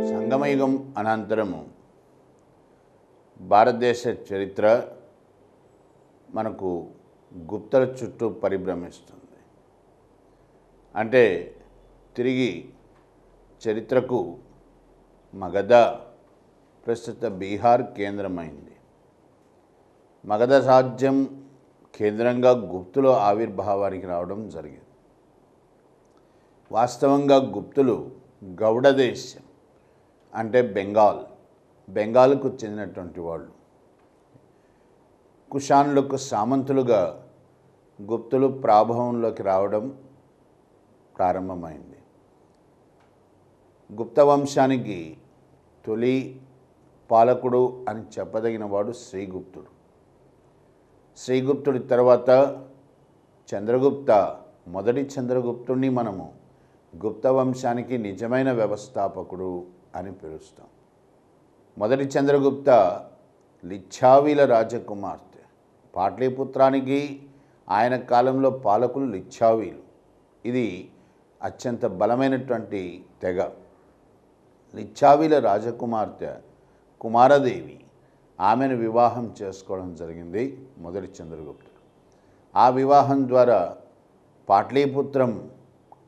సంగమయుగం అనంతరము భారతదేశ చరిత్ర మనకు గుప్తల చుట్టూ పరిభ్రమిస్తుంది. అంటే తిరిగి చరిత్రకు మగధ ప్రస్తుత బీహార్ కేంద్రమైంది. మగధ రాజ్యం కేంద్రంగా గుప్తుల ఆవిర్భావానికి రావడం జరిగింది. వాస్తవంగా గుప్తులు గౌడ దేశం అంటే బెంగాల్కు చెందినటువంటి వాళ్ళు. కుషాన్లకు సామంతులుగా గుప్తులు ప్రాభవంలోకి రావడం ప్రారంభమైంది. గుప్త వంశానికి తొలి పాలకుడు అని చెప్పదగినవాడు శ్రీగుప్తుడు. శ్రీగుప్తుడి తర్వాత చంద్రగుప్త, మొదటి చంద్రగుప్తుడిని మనము గుప్త వంశానికి నిజమైన వ్యవస్థాపకుడు అని పిలుస్తాం. మొదటి చంద్రగుప్త లిచ్ఛావీల రాజకుమార్తె. పాట్లీపుత్రానికి ఆయన కాలంలో పాలకులు లిచ్ఛావీలు. ఇది అత్యంత బలమైనటువంటి తెగ. లిచ్ఛావీల రాజకుమార్తె కుమారదేవి, ఆమెను వివాహం చేసుకోవడం జరిగింది మొదటి చంద్రగుప్తుడు. ఆ వివాహం ద్వారా పాట్లీపుత్రం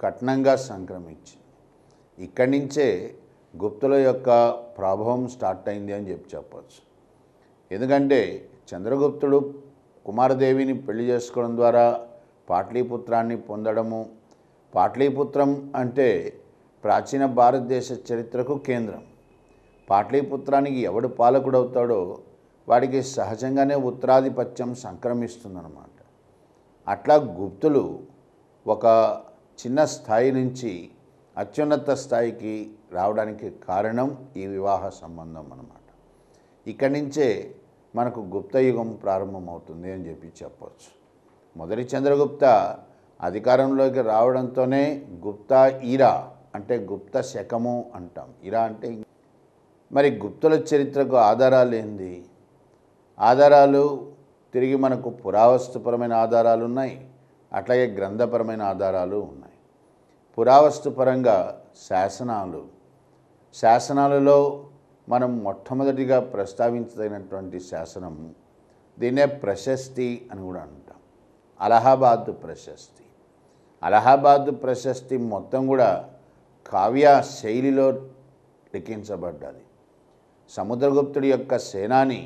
కట్నంగా సంక్రమించింది. ఇక్కడి నుంచే గుప్తుల యొక్క ప్రభావం స్టార్ట్ అయింది అని చెప్పవచ్చు. ఎందుకంటే చంద్రగుప్తుడు కుమారదేవిని పెళ్లి చేసుకోవడం ద్వారా పాట్లీపుత్రాన్ని పొందడము. పాట్లీపుత్రం అంటే ప్రాచీన భారతదేశ చరిత్రకు కేంద్రం. పాట్లీపుత్రానికి ఎవడు పాలకుడవుతాడో వాడికి సహజంగానే ఉత్తరాధిపత్యం సంక్రమిస్తుందన్నమాట. అట్లా గుప్తులు ఒక చిన్న స్థాయి నుంచి అత్యున్నత స్థాయికి రావడానికి కారణం ఈ వివాహ సంబంధం అన్నమాట. ఇక్కడి నుంచే మనకు గుప్త యుగం ప్రారంభమవుతుంది అని చెప్పవచ్చు. మొదటి చంద్రగుప్త అధికారంలోకి రావడంతోనే గుప్తా ఈరా అంటే గుప్త శకము అంటాం. ఈరా అంటే మరి గుప్తుల చరిత్రకు ఆధారాలు ఏంది? ఆధారాలు తిరిగి మనకు పురావస్తుపరమైన ఆధారాలు ఉన్నాయి, అట్లాగే గ్రంథపరమైన ఆధారాలు ఉన్నాయి. పురావస్తుపరంగా శాసనాలలో మనం మొట్టమొదటిగా ప్రస్తావించదగినటువంటి శాసనం, దీన్నే ప్రశస్తి అని కూడా అంటాం. అలహాబాద్ ప్రశస్తి. అలహాబాద్ ప్రశస్తి మొత్తం కూడా కావ్య శైలిలో లిఖించబడ్డది. సముద్రగుప్తుడి యొక్క సేనాని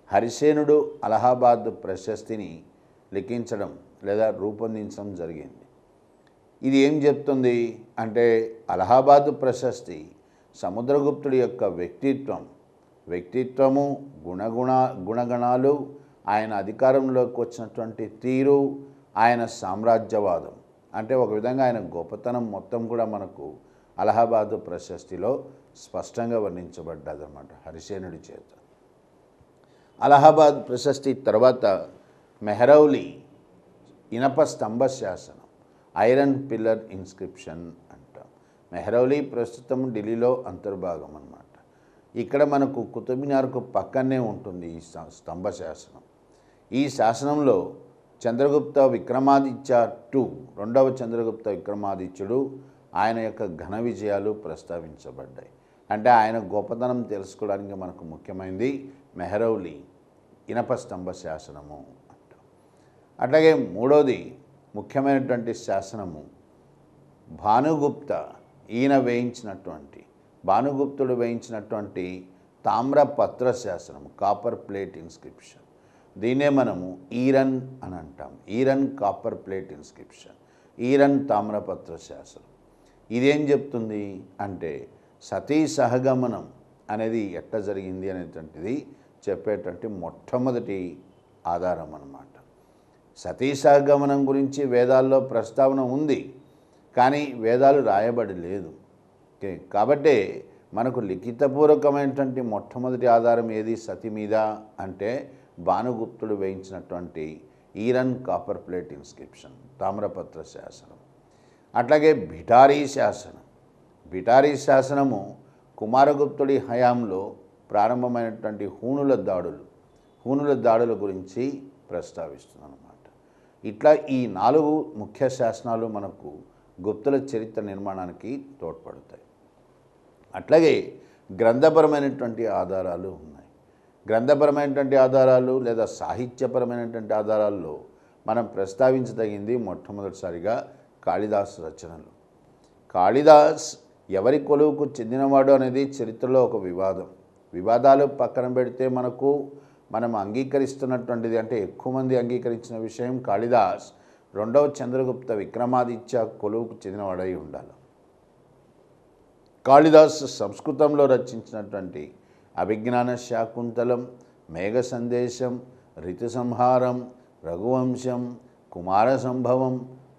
హరిసేనుడు అలహాబాద్ ప్రశస్తిని లిఖించడం లేదా రూపొందించడం జరిగింది. ఇది ఏం చెప్తుంది అంటే అలహాబాద్ ప్రశస్తి సముద్రగుప్తుడి యొక్క వ్యక్తిత్వము, గుణగణాలు, ఆయన అధికారంలోకి వచ్చినటువంటి తీరు, ఆయన సామ్రాజ్యవాదం అంటే ఒక విధంగా ఆయన గొప్పతనం మొత్తం కూడా మనకు అలహాబాద్ ప్రశస్తిలో స్పష్టంగా వర్ణించబడ్డదన్నమాట హరిసేనుడి చేత. అలహాబాద్ ప్రశస్తి తర్వాత మెహరౌలి ఇనప స్తంభ శాసనం, ఐరన్ పిల్లర్ ఇన్స్క్రిప్షన్ అంటాం. మెహరౌలి ప్రస్తుతం ఢిల్లీలో అంతర్భాగం అన్నమాట. ఇక్కడ మనకు కుతుబ్ మినార్కు పక్కనే ఉంటుంది ఈ స్తంభ శాసనం. ఈ శాసనంలో చంద్రగుప్త విక్రమాదిత్య రెండవ చంద్రగుప్త విక్రమాదిత్యుడు ఆయన యొక్క ఘన విజయాలు ప్రస్తావించబడ్డాయి. అంటే ఆయన గొప్పతనం తెలుసుకోవడానికి మనకు ముఖ్యమైనది మెహరౌలి ఇనప స్తంభ శాసనము అంటాం. అట్లాగే మూడోది ముఖ్యమైనటువంటి శాసనము భానుగుప్తుడు వేయించినటువంటి తామ్రపత్ర శాసనము, కాపర్ ప్లేట్ ఇన్స్క్రిప్షన్. దీన్నే మనము ఈరన్ అని అంటాం. ఈరన్ కాపర్ ప్లేట్ ఇన్స్క్రిప్షన్, ఈరన్ తామ్రపత్ర శాసనం. ఇదేం చెప్తుంది అంటే సతీ సహగమనం అనేది ఎట్లా జరిగింది అనేటువంటిది చెప్పేటువంటి మొట్టమొదటి ఆధారం అన్నమాట. సతీ సహగమనం గురించి వేదాల్లో ప్రస్తావన ఉంది, కానీ వేదాలు రాయబడి లేదు. కాబట్టి మనకు లిఖితపూర్వకమైనటువంటి మొట్టమొదటి ఆధారం ఏది సతీ మీద అంటే భానుగుప్తుడు వేయించినటువంటి ఈరన్ కాపర్ ప్లేట్ ఇన్స్క్రిప్షన్, తామ్రపత్ర శాసనం. అట్లాగే బిటారీ శాసనము కుమారగుప్తుడి హయాంలో ప్రారంభమైనటువంటి హూనుల దాడుల గురించి ప్రస్తావిస్తుంది అన్నమాట. ఇట్లా ఈ 4 ముఖ్య శాసనాలు మనకు గుప్తుల చరిత్ర నిర్మాణానికి తోడ్పడతాయి. అట్లాగే గ్రంథపరమైనటువంటి ఆధారాలు ఉన్నాయి. గ్రంథపరమైనటువంటి ఆధారాలు లేదా సాహిత్యపరమైనటువంటి ఆధారాల్లో మనం ప్రస్తావించదగింది మొట్టమొదటిసారిగా కాళిదాసు రచనలు. కాళిదాస్ ఎవరి కొలువుకు చెందినవాడు అనేది చరిత్రలో ఒక వివాదాలు పక్కన పెడితే మనం అంగీకరిస్తున్నటువంటిది, అంటే ఎక్కువ మంది అంగీకరించిన విషయం, కాళిదాస్ రెండవ చంద్రగుప్త విక్రమాదిత్య కొలువుకు చెందినవాడై ఉండాలి. కాళిదాస్ సంస్కృతంలో రచించినటువంటి అభిజ్ఞాన శాకుంతలం, మేఘ సందేశం, ఋతు సంహారం, రఘువంశం, కుమార సంభవం,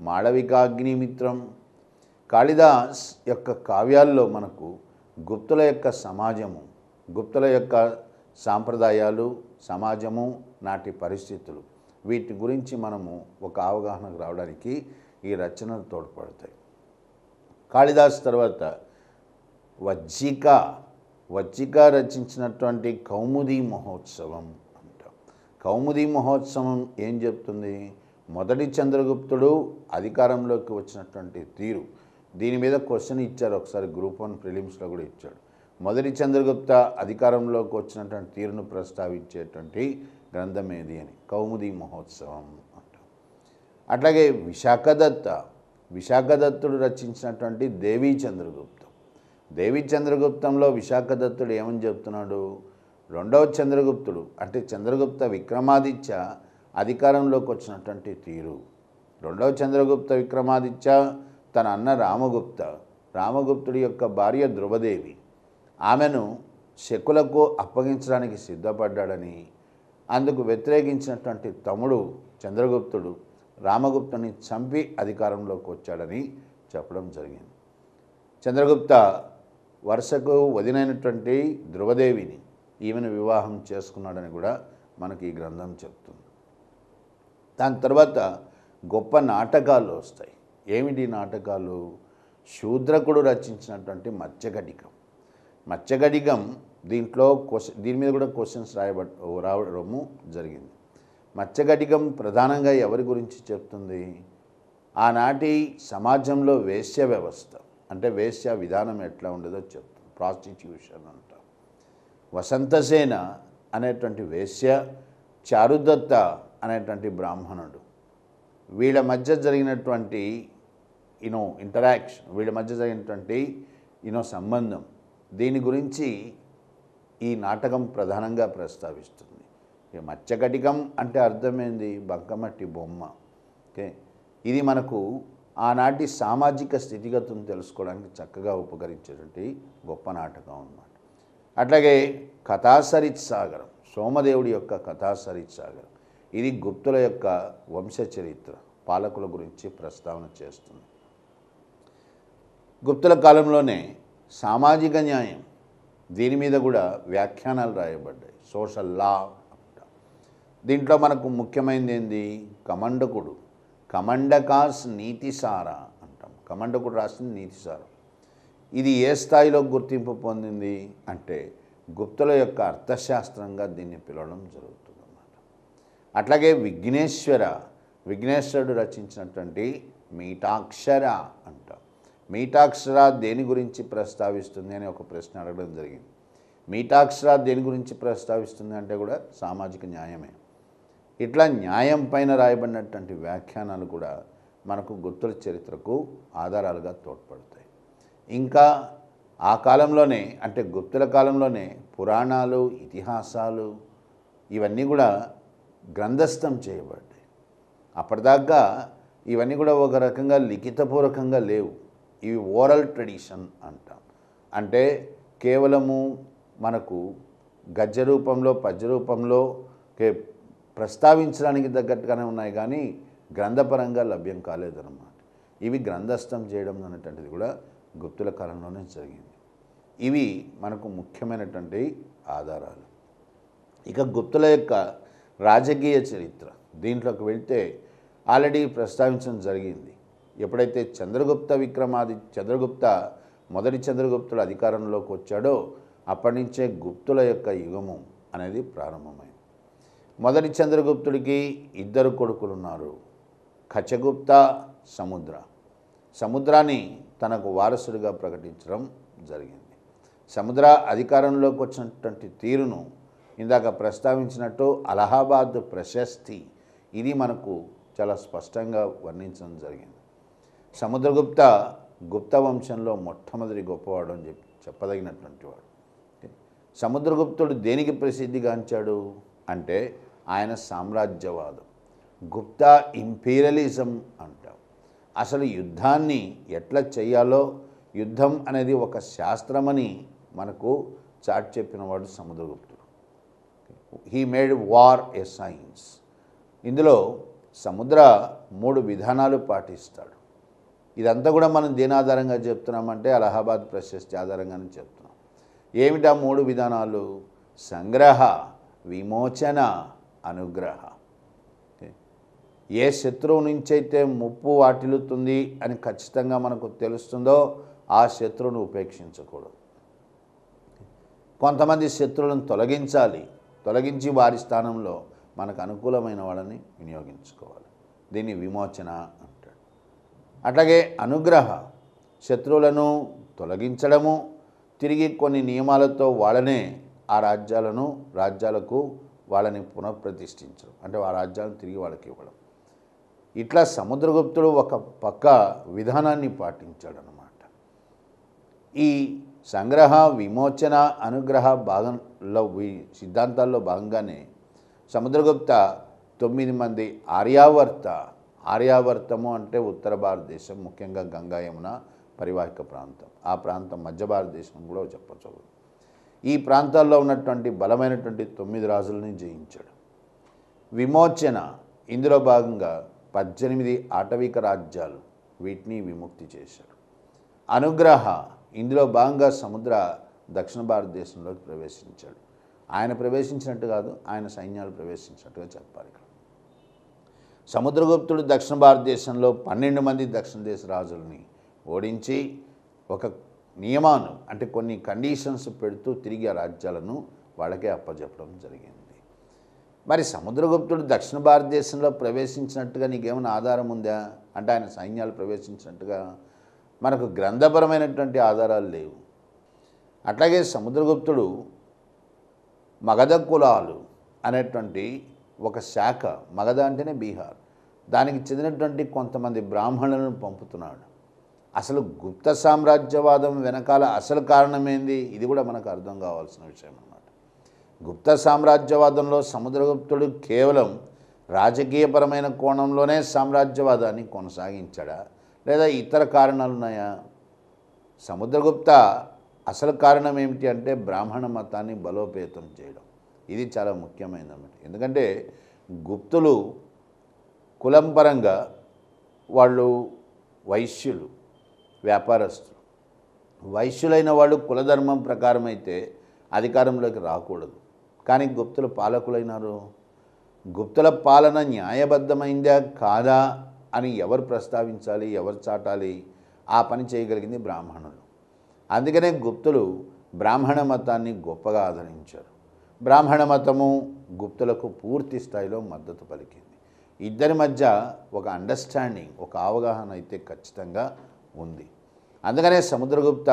మాళవికాగ్నిమిత్రం, కాళిదాస్ యొక్క కావ్యాల్లో మనకు గుప్తుల యొక్క సమాజము, గుప్తుల యొక్క సాంప్రదాయాలు, సమాజము, నాటి పరిస్థితులు, వీటి గురించి మనము ఒక అవగాహనకు రావడానికి ఈ రచనలు తోడ్పడతాయి. కాళిదాస్ తర్వాత వజ్జిక రచించినటువంటి కౌముదీ మహోత్సవం అంటాం. కౌముదీ మహోత్సవం ఏం చెప్తుంది? మొదటి చంద్రగుప్తుడు అధికారంలోకి వచ్చినటువంటి తీరు. దీని మీద క్వశ్చన్ ఇచ్చారు ఒకసారి, గ్రూప్ 1 ప్రిలిమ్స్లో కూడా ఇచ్చాడు. మొదటి చంద్రగుప్త అధికారంలోకి వచ్చినటువంటి తీరును ప్రస్తావించేటువంటి గ్రంథం ఏది అని, కౌముదీ మహోత్సవం అంటాం. అట్లాగే విశాఖదత్తుడు రచించినటువంటి దేవీ చంద్రగుప్తంలో విశాఖదత్తుడు ఏమని చెప్తున్నాడు? రెండవ చంద్రగుప్తుడు అంటే చంద్రగుప్త విక్రమాదిత్య అధికారంలోకి వచ్చినటువంటి తీరు. రెండవ చంద్రగుప్త విక్రమాదిత్య తన అన్న రామగుప్తుడి యొక్క భార్య ధ్రువదేవి, ఆమెను శకులకు అప్పగించడానికి సిద్ధపడ్డాడని, అందుకు వ్యతిరేకించినటువంటి తమ్ముడు చంద్రగుప్తుడు రామగుప్తుని చంపి అధికారంలోకి వచ్చాడని చెప్పడం జరిగింది. చంద్రగుప్త వరుసకు వదినైనటువంటి ధ్రువదేవిని ఈమెను వివాహం చేసుకున్నాడని కూడా మనకి ఈ గ్రంథం చెప్తుంది. దాని తర్వాత గొప్ప నాటకాలు వస్తాయి. ఏమిటి నాటకాలు? శూద్రకుడు రచించినటువంటి మత్స్యకటికం దీని మీద కూడా క్వశ్చన్స్ రావడము జరిగింది. మత్స్యకటికం ప్రధానంగా ఎవరి గురించి చెప్తుంది? ఆనాటి సమాజంలో వేశ్య వ్యవస్థ, అంటే వేశ్య విధానం ఎట్లా ఉండదో చెప్తుంది. ప్రాస్టిట్యూషన్ అంటాం. వసంతసేన అనేటువంటి వేశ్య, చారుదత్త అనేటువంటి బ్రాహ్మణుడు, వీళ్ళ మధ్య జరిగినటువంటి ఇంటరాక్షన్, వీళ్ళ మధ్య జరిగినటువంటి సంబంధం, దీని గురించి ఈ నాటకం ప్రధానంగా ప్రస్తావిస్తుంది. మత్స్యకటికం అంటే అర్థమైంది బంకమట్టి బొమ్మ. ఓకే, ఇది మనకు ఆనాటి సామాజిక స్థితిగతులను తెలుసుకోవడానికి చక్కగా ఉపకరించేటువంటి గొప్ప నాటకం అన్నమాట. అట్లాగే కథాసరిత్ సాగరం, సోమదేవుడి యొక్క కథాసరిత్ సాగరం, ఇది గుప్తుల యొక్క వంశ చరిత్ర, పాలకుల గురించి ప్రస్తావన చేస్తుంది. గుప్తుల కాలంలోనే సామాజిక న్యాయం, దీని మీద కూడా వ్యాఖ్యానాలు రాయబడ్డాయి. సోషల్ లా అంట. దీంట్లో మనకు ముఖ్యమైనది ఏంది? కమండకాస్ నీతిసార అంటాం. కమండకుడు రాసిన నీతిసారం. ఇది ఏ స్థాయిలో గుర్తింపు పొందింది అంటే గుప్తుల యొక్క అర్థశాస్త్రంగా దీన్ని పిలవడం జరుగుతుంది అన్నమాట. అట్లాగే విఘ్నేశ్వరుడు రచించినటువంటి మీటాక్షర అంటాం. మీటాక్షర దేని గురించి ప్రస్తావిస్తుంది అని ఒక ప్రశ్న అడగడం జరిగింది. మీటాక్షర దేని గురించి ప్రస్తావిస్తుంది అంటే కూడా సామాజిక న్యాయమే. ఇట్లా న్యాయం పైన రాయబడినటువంటి వ్యాఖ్యానాలు కూడా మనకు గుప్తుల చరిత్రకు ఆధారాలుగా తోడ్పడతాయి. ఇంకా ఆ కాలంలోనే, అంటే గుప్తుల కాలంలోనే పురాణాలు, ఇతిహాసాలు ఇవన్నీ కూడా గ్రంథస్థం చేయబడ్డాయి. అప్పటిదాకా ఇవన్నీ కూడా ఒక రకంగా లిఖితపూర్వకంగా లేవు. ఇవి ఓరల్ ట్రెడిషన్ అంటాం. అంటే కేవలము మనకు గద్య రూపంలో, పద్య రూపంలో ప్రస్తావించడానికి తగ్గట్టుగానే ఉన్నాయి, కానీ గ్రంథపరంగా లభ్యం కాలేదన్నమాట. ఇవి గ్రంథస్థం చేయడం అనేటువంటిది కూడా గుప్తుల కాలంలోనే జరిగింది. ఇవి మనకు ముఖ్యమైనటువంటి ఆధారాలు. ఇక గుప్తుల యొక్క రాజకీయ చరిత్ర, దీంట్లోకి వెళ్తే ఆల్రెడీ ప్రస్తావించడం జరిగింది. ఎప్పుడైతే మొదటి చంద్రగుప్తుడు అధికారంలోకి వచ్చాడో అప్పటి నుంచే గుప్తుల యొక్క యుగము అనేది ప్రారంభమైంది. మొదటి చంద్రగుప్తుడికి 2 కొడుకులు ఉన్నారు, కచగుప్త, సముద్రాన్ని తనకు వారసుడిగా ప్రకటించడం జరిగింది. సముద్ర అధికారంలోకి వచ్చినటువంటి తీరును ఇందాక ప్రస్తావించినట్టు అలహాబాద్ ప్రశస్తి ఇది మనకు చాలా స్పష్టంగా వర్ణించడం జరిగింది. సముద్రగుప్త గుప్త వంశంలో మొట్టమొదటి గొప్పవాడు అని చెప్పదగినటువంటి వాడు. సముద్రగుప్తుడు దేనికి ప్రసిద్ధిగాంచాడు అంటే ఆయన సామ్రాజ్యవాదం, గుప్తా ఇంపీరియలిజం అంటాం. అసలు యుద్ధాన్ని ఎట్లా చేయాలో, యుద్ధం అనేది ఒక శాస్త్రమని మనకు చాటి చెప్పినవాడు సముద్రగుప్తుడు. He made war a science. ఇందులో సముద్ర 3 విధానాలు పాటిస్తాడు. ఇదంతా కూడా మనం దేని ఆధారంగా చెప్తున్నామంటే అలహాబాద్ ప్రశస్తి ఆధారంగానే చెప్తున్నాం. ఏమిటా 3 విధానాలు? సంగ్రహ, విమోచన, అనుగ్రహ. ఏ శత్రువు నుంచైతే ముప్పు వాటిల్లుతుంది అని ఖచ్చితంగా మనకు తెలుస్తుందో ఆ శత్రువును ఉపేక్షించకూడదు. కొంతమంది శత్రువులను తొలగించాలి, తొలగించి వారి స్థానంలో మనకు అనుకూలమైన వాళ్ళని వినియోగించుకోవాలి. దీన్ని విమోచన అంటాడు. అట్లాగే అనుగ్రహ, శత్రువులను తొలగించడము, తిరిగి కొన్ని నియమాలతో వాళ్ళనే ఆ రాజ్యాలకు వాళ్ళని పునఃప్రతిష్ఠించడం, అంటే ఆ రాజ్యాలను తిరిగి వాళ్ళకి ఇవ్వడం. ఇట్లా సముద్రగుప్తుడు ఒక పక్క విధానాన్ని పాటించాడనమాట. ఈ సంగ్రహ, విమోచన, అనుగ్రహ భాగంలో సిద్ధాంతాల్లో భాగంగానే సముద్రగుప్త 9 మంది ఆర్యావర్తము అంటే ఉత్తర భారతదేశం, ముఖ్యంగా గంగా యమున పరివాహిక ప్రాంతం, ఆ ప్రాంతం మధ్య భారతదేశం కూడా చెప్పచ్చు. ఈ ప్రాంతాల్లో ఉన్నటువంటి బలమైనటువంటి 9 రాజులని జయించాడు. విమోచన, ఇందులో భాగంగా 18 ఆటవిక రాజ్యాలు, వీటిని విముక్తి చేశాడు. అనుగ్రహ, ఇందులో భాగంగా దక్షిణ భారతదేశంలోకి ప్రవేశించాడు. ఆయన ప్రవేశించినట్టు కాదు, ఆయన సైన్యాలు ప్రవేశించినట్టుగా చెప్పాలి. ఇక్కడ సముద్రగుప్తుడు దక్షిణ భారతదేశంలో 12 మంది దక్షిణ దేశ రాజుల్ని ఓడించి ఒక నియమాను, అంటే కొన్ని కండిషన్స్ పెడుతూ తిరిగి ఆ రాజ్యాలను వాళ్ళకే అప్పచెప్పడం జరిగింది. మరి సముద్రగుప్తుడు దక్షిణ భారతదేశంలో ప్రవేశించినట్టుగా నీకేమైనా ఆధారం ఉందా అంటే ఆయన సైన్యాలు ప్రవేశించినట్టుగా మనకు గ్రంథపరమైనటువంటి ఆధారాలు లేవు. అట్లాగే సముద్రగుప్తుడు మగధ కులాలు అనేటువంటి ఒక శాఖ, మగధ అంటేనే బీహార్, దానికి చెందినటువంటి కొంతమంది బ్రాహ్మణులను పంపుతున్నాడు. అసలు గుప్త సామ్రాజ్యవాదం వెనకాల అసలు కారణమేంది, ఇది కూడా మనకు అర్థం కావాల్సిన విషయం అన్నమాట. గుప్త సామ్రాజ్యవాదంలో సముద్రగుప్తుడు కేవలం రాజకీయపరమైన కోణంలోనే సామ్రాజ్యవాదాన్ని కొనసాగించాడా, లేదా ఇతర కారణాలు ఉన్నాయా? సముద్రగుప్త అసలు కారణం ఏమిటి అంటే బ్రాహ్మణ మతాన్ని బలోపేతం చేయడం. ఇది చాలా ముఖ్యమైనది. ఎందుకంటే గుప్తులు కులం పరంగా వాళ్ళు వైశ్యులు, వ్యాపారస్తులు. వైశ్యులైన వాళ్ళు కులధర్మం ప్రకారం అయితే అధికారంలోకి రాకూడదు. కానీ గుప్తుల పాలకులైనారు. గుప్తుల పాలన న్యాయబద్ధమైందా కాదా అని ఎవరు ప్రస్తావించాలి, ఎవరు చాటాలి? ఆ పని చేయగలిగింది బ్రాహ్మణులు. అందుకనే గుప్తులు బ్రాహ్మణ మతాన్ని గొప్పగా ఆదరించారు. బ్రాహ్మణ మతము గుప్తులకు పూర్తి స్థాయిలో మద్దతు పలికింది. ఇద్దరి మధ్య ఒక అండర్స్టాండింగ్, ఒక అవగాహన అయితే ఖచ్చితంగా ఉంది. అందుకనే సముద్రగుప్త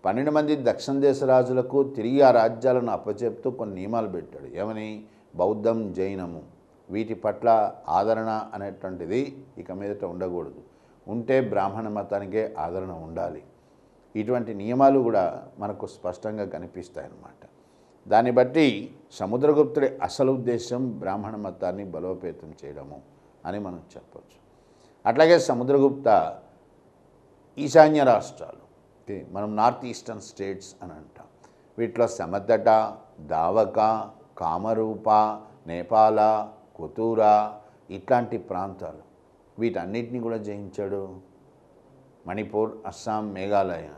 12 మంది దక్షిణ దేశ రాజులకు తిరిగి ఆ రాజ్యాలను అప్పచెప్తూ కొన్ని నియమాలు పెట్టాడు. ఏమని? బౌద్ధం, జైనము వీటి పట్ల ఆదరణ అనేటువంటిది ఇక మీదట ఉండకూడదు, ఉంటే బ్రాహ్మణ మతానికే ఆదరణ ఉండాలి. ఇటువంటి నియమాలు కూడా మనకు స్పష్టంగా కనిపిస్తాయి అన్నమాట. దాన్ని బట్టి సముద్రగుప్తుడి అసలు ఉద్దేశం బ్రాహ్మణ మతాన్ని బలోపేతం చేయడము అని మనం చెప్పవచ్చు. అట్లాగే సముద్రగుప్త ఈశాన్య రాష్ట్రాలు, మనం నార్త్ ఈస్టర్న్ స్టేట్స్ అని అంటాం, వీటిలో సమతట, దావక, కామరూప, నేపాల, కుతూరా ఇట్లాంటి ప్రాంతాలు, వీటన్నిటిని కూడా జయించాడు. మణిపూర్, అస్సాం, మేఘాలయ,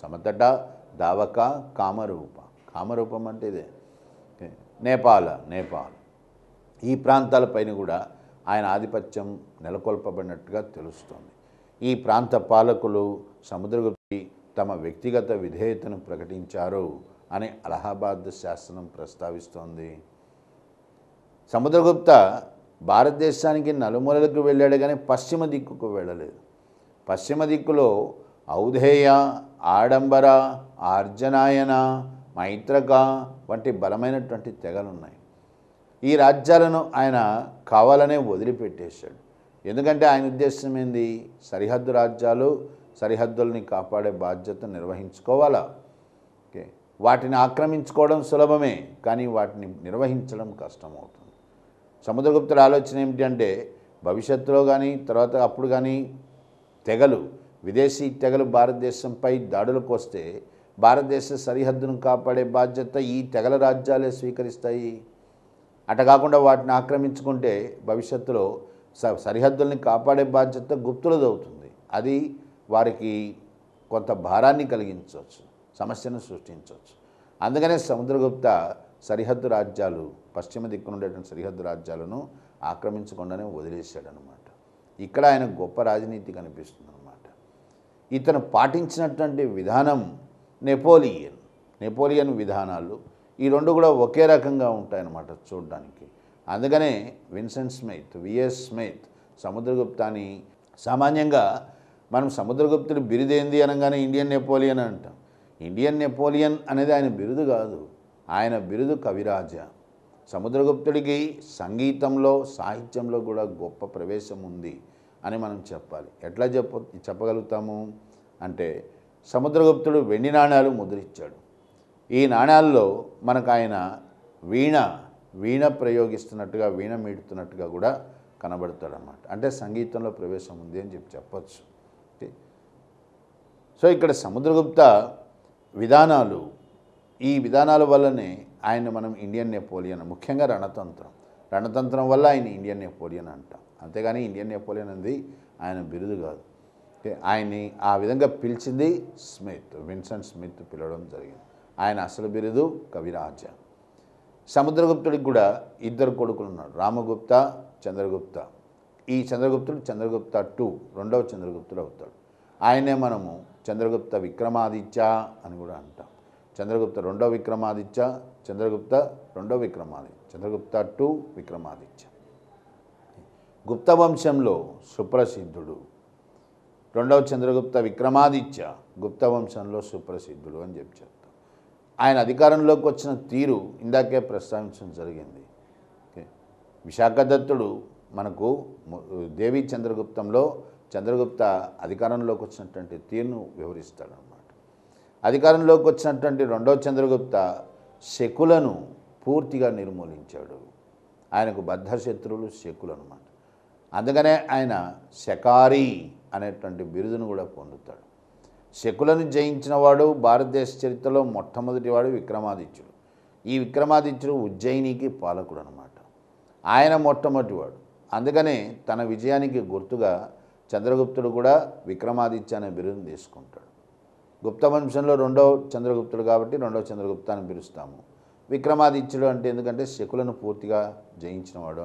సమతట, దావక, కామరూపం అంటే ఇదే, నేపాల్ ఈ ప్రాంతాలపైన కూడా ఆయన ఆధిపత్యం నెలకొల్పబడినట్టుగా తెలుస్తోంది. ఈ ప్రాంత పాలకులు సముద్రగుప్తుడికి తమ వ్యక్తిగత విధేయతను ప్రకటించారు అని అలహాబాద్ శాసనం ప్రస్తావిస్తోంది. సముద్రగుప్త భారతదేశానికి నలుమూలలకు వెళ్ళాడు కానీ పశ్చిమ దిక్కుకు వెళ్ళలేదు. పశ్చిమ దిక్కులో ఔధేయ, ఆడంబర, ఆర్జనాయన, మైత్రక వంటి బలమైనటువంటి తెగలు ఉన్నాయి. ఈ రాజ్యాలను ఆయన కావాలనే వదిలిపెట్టేశాడు. ఎందుకంటే ఆయన ఉద్దేశం ఏంది? సరిహద్దు రాజ్యాలు సరిహద్దుల్ని కాపాడే బాధ్యత నిర్వహించుకోవాలా. ఓకే, వాటిని ఆక్రమించుకోవడం సులభమే, కానీ వాటిని నిర్వహించడం కష్టమవుతుంది. సముద్రగుప్తుడి ఆలోచన ఏమిటి అంటే భవిష్యత్తులో కానీ తర్వాత అప్పుడు కానీ తెగలు, విదేశీ తెగలు భారతదేశంపై దాడులకు వస్తే భారతదేశ సరిహద్దును కాపాడే బాధ్యత ఈ తెగల రాజ్యాలే స్వీకరిస్తాయి. అట కాకుండా వాటిని ఆక్రమించుకుంటే భవిష్యత్తులో సరిహద్దుల్ని కాపాడే బాధ్యత గుప్తులది అవుతుంది. అది వారికి కొంత భారాన్ని కలిగించవచ్చు, సమస్యను సృష్టించవచ్చు. అందుకనే సముద్రగుప్త సరిహద్దు రాజ్యాలు, పశ్చిమ దిక్కున ఉండేటువంటి సరిహద్దు రాజ్యాలను ఆక్రమించకుండానే వదిలేశాడనమాట. ఇక్కడ ఆయన గొప్ప రాజనీతి కనిపిస్తుంది అనమాట. ఇతను పాటించినటువంటి విధానం నెపోలియన్ విధానాలు ఈ రెండు కూడా ఒకే రకంగా ఉంటాయన్నమాట చూడడానికి. అందుకనే విఎస్ స్మిత్ సముద్రగుప్తాని సామాన్యంగా మనం సముద్రగుప్తుడి బిరుదేంది అనగానే ఇండియన్ నెపోలియన్ అంటాం. ఇండియన్ నెపోలియన్ అనేది ఆయన బిరుదు కాదు, ఆయన బిరుదు కవిరాజ. సముద్రగుప్తుడికి సంగీతంలో సాహిత్యంలో కూడా గొప్ప ప్రవేశం ఉంది అని మనం చెప్పాలి. ఎట్లా చెప్పగలుగుతాము అంటే సముద్రగుప్తుడు వెండి నాణ్యాలు ముద్రించాడు. ఈ నాణ్యాల్లో మనకు ఆయన వీణ ప్రయోగిస్తున్నట్టుగా, వీణ మీడుతున్నట్టుగా కూడా కనబడతాడనమాట. అంటే సంగీతంలో ప్రవేశం ఉంది అని చెప్పచ్చు. సో ఇక్కడ సముద్రగుప్త విధానాలు, ఈ విధానాల వల్లనే ఆయన మనం ఇండియన్ నెపోలియన్, ముఖ్యంగా రణతంత్రం వల్ల ఆయన ఇండియన్ నెపోలియన్ అంటాం. అంతేగాని ఇండియన్ నెపోలియన్ అనేది ఆయన బిరుదు కాదు. ఆయన్ని ఆ విధంగా పిలిచింది విన్సెంట్ స్మిత్ పిలవడం జరిగింది. ఆయన అసలు బిరుదు కవిరాజ. సముద్రగుప్తుడికి కూడా ఇద్దరు కొడుకులు ఉన్నారు, రామగుప్త, చంద్రగుప్త. ఈ చంద్రగుప్త II, రెండవ చంద్రగుప్తుడు అవుతాడు. ఆయనే మనము చంద్రగుప్త విక్రమాదిత్య అని కూడా అంటాం. చంద్రగుప్త రెండవ విక్రమాదిత్య, చంద్రగుప్త II విక్రమాదిత్య. గుప్త వంశంలో సుప్రసిద్ధుడు. రెండవ చంద్రగుప్త విక్రమాదిత్య గుప్త వంశంలో సుప్రసిద్ధుడు అని చెప్తాం. ఆయన అధికారంలోకి వచ్చిన తీరు ఇందాకే ప్రస్తావించడం జరిగింది. విశాఖదత్తుడు మనకు దేవి చంద్రగుప్తంలో చంద్రగుప్త అధికారంలోకి వచ్చినటువంటి తీరును వివరిస్తాడనమాట. అధికారంలోకి వచ్చినటువంటి రెండవ చంద్రగుప్త శకులను పూర్తిగా నిర్మూలించాడు. ఆయనకు బద్ధశత్రువులు శకులు అనమాట. అందుకనే ఆయన శకారి అనేటువంటి బిరుదును కూడా పొందుతాడు. శకులను జయించిన వాడు భారతదేశ చరిత్రలో మొట్టమొదటివాడు విక్రమాదిత్యుడు. ఈ విక్రమాదిత్యుడు ఉజ్జయినికి పాలకుడు అనమాట. ఆయన మొట్టమొదటివాడు. అందుకనే తన విజయానికి గుర్తుగా చంద్రగుప్తుడు కూడా విక్రమాదిత్య అనే బిరుదును తీసుకుంటాడు. గుప్త వంశంలో రెండవ చంద్రగుప్తుడు కాబట్టి రెండవ చంద్రగుప్త అని పిలుస్తాము. విక్రమాదిత్యుడు అంటే ఎందుకంటే శకులను పూర్తిగా జయించినవాడు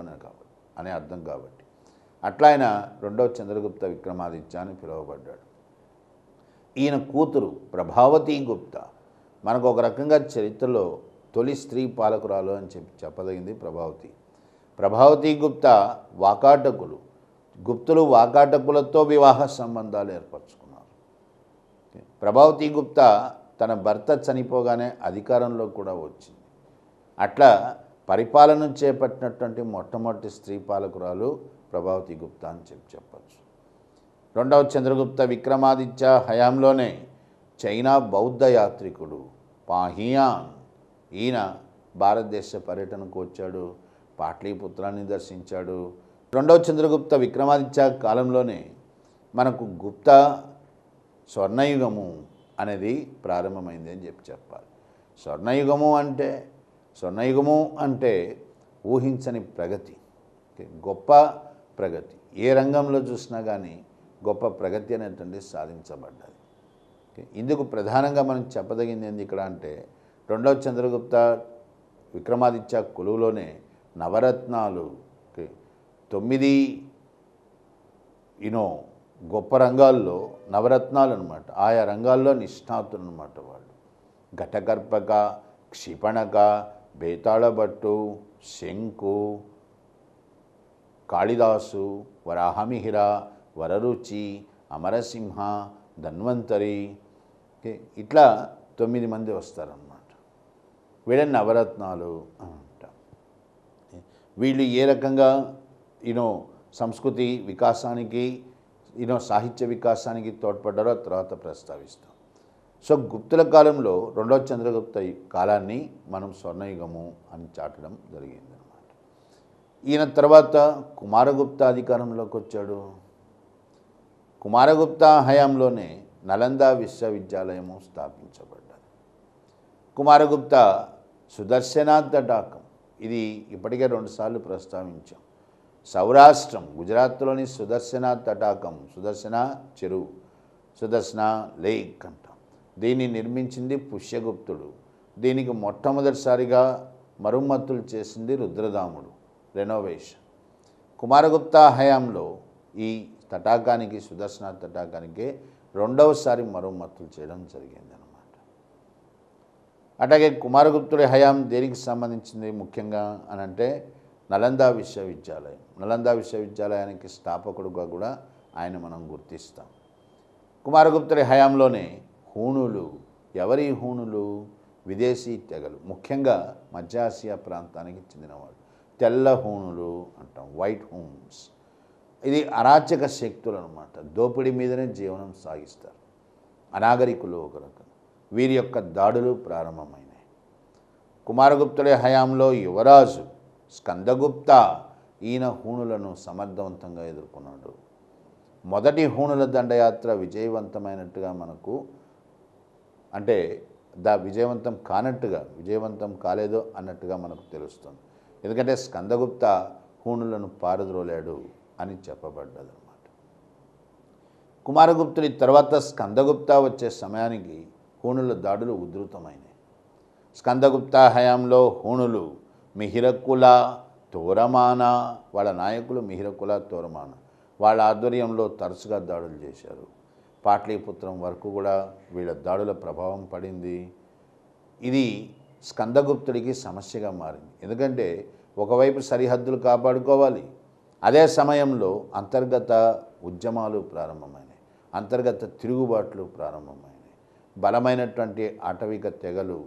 అనే అర్థం కాబట్టి అట్లా ఆయన రెండవ చంద్రగుప్త విక్రమాదిత్య అని పిలువబడ్డాడు. ఈయన కూతురు ప్రభావతి గుప్త మనకు ఒక రకంగా చరిత్రలో తొలి స్త్రీ పాలకురాలు అని చెప్పదగింది ప్రభావతి గుప్త వాకాటకులు. గుప్తులు వాకాటకులతో వివాహ సంబంధాలు ఏర్పరచుకున్నారు. ప్రభావతి గుప్త తన భర్త చనిపోగానే అధికారంలో కూడా వచ్చింది. అట్లా పరిపాలన చేపట్టినటువంటి మొట్టమొదటి స్త్రీ పాలకురాలు ప్రభావతి గుప్త అని చెప్పచ్చు. రెండవ చంద్రగుప్త విక్రమాదిత్య హయాంలోనే చైనా బౌద్ధ యాత్రికుడు పాహియాన్ ఈయన భారతదేశ పర్యటనకు వచ్చాడు, పాట్లీపుత్రాన్ని దర్శించాడు. రెండవ చంద్రగుప్త విక్రమాదిత్య కాలంలోనే మనకు గుప్త స్వర్ణయుగము అనేది ప్రారంభమైంది అని చెప్పాలి. స్వర్ణయుగము అంటే ఊహించని ప్రగతి, గొప్ప ప్రగతి. ఏ రంగంలో చూసినా కానీ గొప్ప ప్రగతి అనేటువంటి సాధించబడ్డది. ఇందుకు ప్రధానంగా మనం చెప్పదగింది ఏంది ఇక్కడ అంటే రెండవ చంద్రగుప్త విక్రమాదిత్య కొలువులోనే నవరత్నాలు 9 గొప్ప రంగాల్లో నవరత్నాలు అనమాట. ఆయా రంగాల్లో నిష్ణాతులు అనమాట వాళ్ళు. ఘటకర్పక, క్షిపణక, బేతాళభట్టు, శంకు, కాళిదాసు, వరాహమిహిర, వరరుచి, అమరసింహ, ధన్వంతరి, ఇట్లా 9 మంది వస్తారన్నమాట. వీళ్ళని నవరత్నాలు అని అంటాం. వీళ్ళు ఏ రకంగా సంస్కృతి వికాసానికి సాహిత్య వికాసానికి తోడ్పడ్డారో తర్వాత ప్రస్తావిస్తాం. సో గుప్తుల కాలంలో రెండవ చంద్రగుప్త కాలాన్ని మనం స్వర్ణయుగము అని చాటడం జరిగింది అన్నమాట. ఈయన తర్వాత కుమారగుప్త అధికారంలోకి వచ్చాడు. కుమారగుప్త హయాంలోనే నలంద విశ్వవిద్యాలయము స్థాపించబడ్డది. కుమారగుప్త సుదర్శన తటాకం, ఇది ఇప్పటికే 2 సార్లు ప్రస్తావించాం. సౌరాష్ట్రం, గుజరాత్లోని సుదర్శన తటాకం, సుదర్శన చెరువు, సుదర్శన లేక్ అంటాం. దీన్ని నిర్మించింది పుష్యగుప్తుడు. దీనికి మొట్టమొదటిసారిగా మరమ్మతులు చేసింది రుద్రదాముడు, రెనోవేషన్. కుమారగుప్త హయాంలో ఈ తటాకానికి, సుదర్శన తటాకానికి రెండవసారి మరమ్మతులు చేయడం జరిగింది అన్నమాట. అట్లాగే కుమారగుప్తుడి హయాం దేనికి సంబంధించింది ముఖ్యంగా అని అంటే నలంద విశ్వవిద్యాలయం. నలంద విశ్వవిద్యాలయానికి స్థాపకుడుగా కూడా ఆయన మనం గుర్తిస్తాం. కుమారగుప్తుడి హయాంలోనే హూణులు, ఎవరి హూణులు? విదేశీ తెగలు, ముఖ్యంగా మధ్య ఆసియా ప్రాంతానికి చెందినవాడు. తెల్ల హూణులు అంటాం, వైట్ హూన్స్. ఇది అరాచక శక్తులు అన్నమాట. దోపిడీ మీదనే జీవనం సాగిస్తారు. అనాగరికులు ఒక రకం. వీరి యొక్క దాడులు ప్రారంభమైనాయి. కుమారగుప్తుడి హయాంలో యువరాజు స్కందగుప్త, ఈయన హూణులను సమర్థవంతంగా ఎదుర్కొన్నాడు. మొదటి హూణుల దండయాత్ర విజయవంతమైనట్టుగా మనకు అంటే విజయవంతం కానట్టుగా, విజయవంతం కాలేదో అన్నట్టుగా మనకు తెలుస్తుంది. ఎందుకంటే స్కందగుప్త హూణులను పారద్రోలాడు అని చెప్పబడ్డదన్నమాట. కుమారగుప్తుడి తర్వాత స్కందగుప్త వచ్చే సమయానికి హూణుల దాడులు ఉధృతమైనాయి. స్కందగుప్త హయాంలో హూణులు మిహిరకుల, తోరమాన, వాళ్ళ నాయకులు మిహిరకుల, తోరమాన, వాళ్ళ ఆధ్వర్యంలో తరచుగా దాడులు చేశారు. పాట్లీపుత్రం వరకు కూడా వీళ్ళ దాడుల ప్రభావం పడింది. ఇది స్కందగుప్తుడికి సమస్యగా మారింది. ఎందుకంటే ఒకవైపు సరిహద్దులు కాపాడుకోవాలి, అదే సమయంలో అంతర్గత ఉద్యమాలు ప్రారంభమైనాయి, అంతర్గత తిరుగుబాట్లు ప్రారంభమైనాయి. బలమైనటువంటి ఆటవిక తెగలు,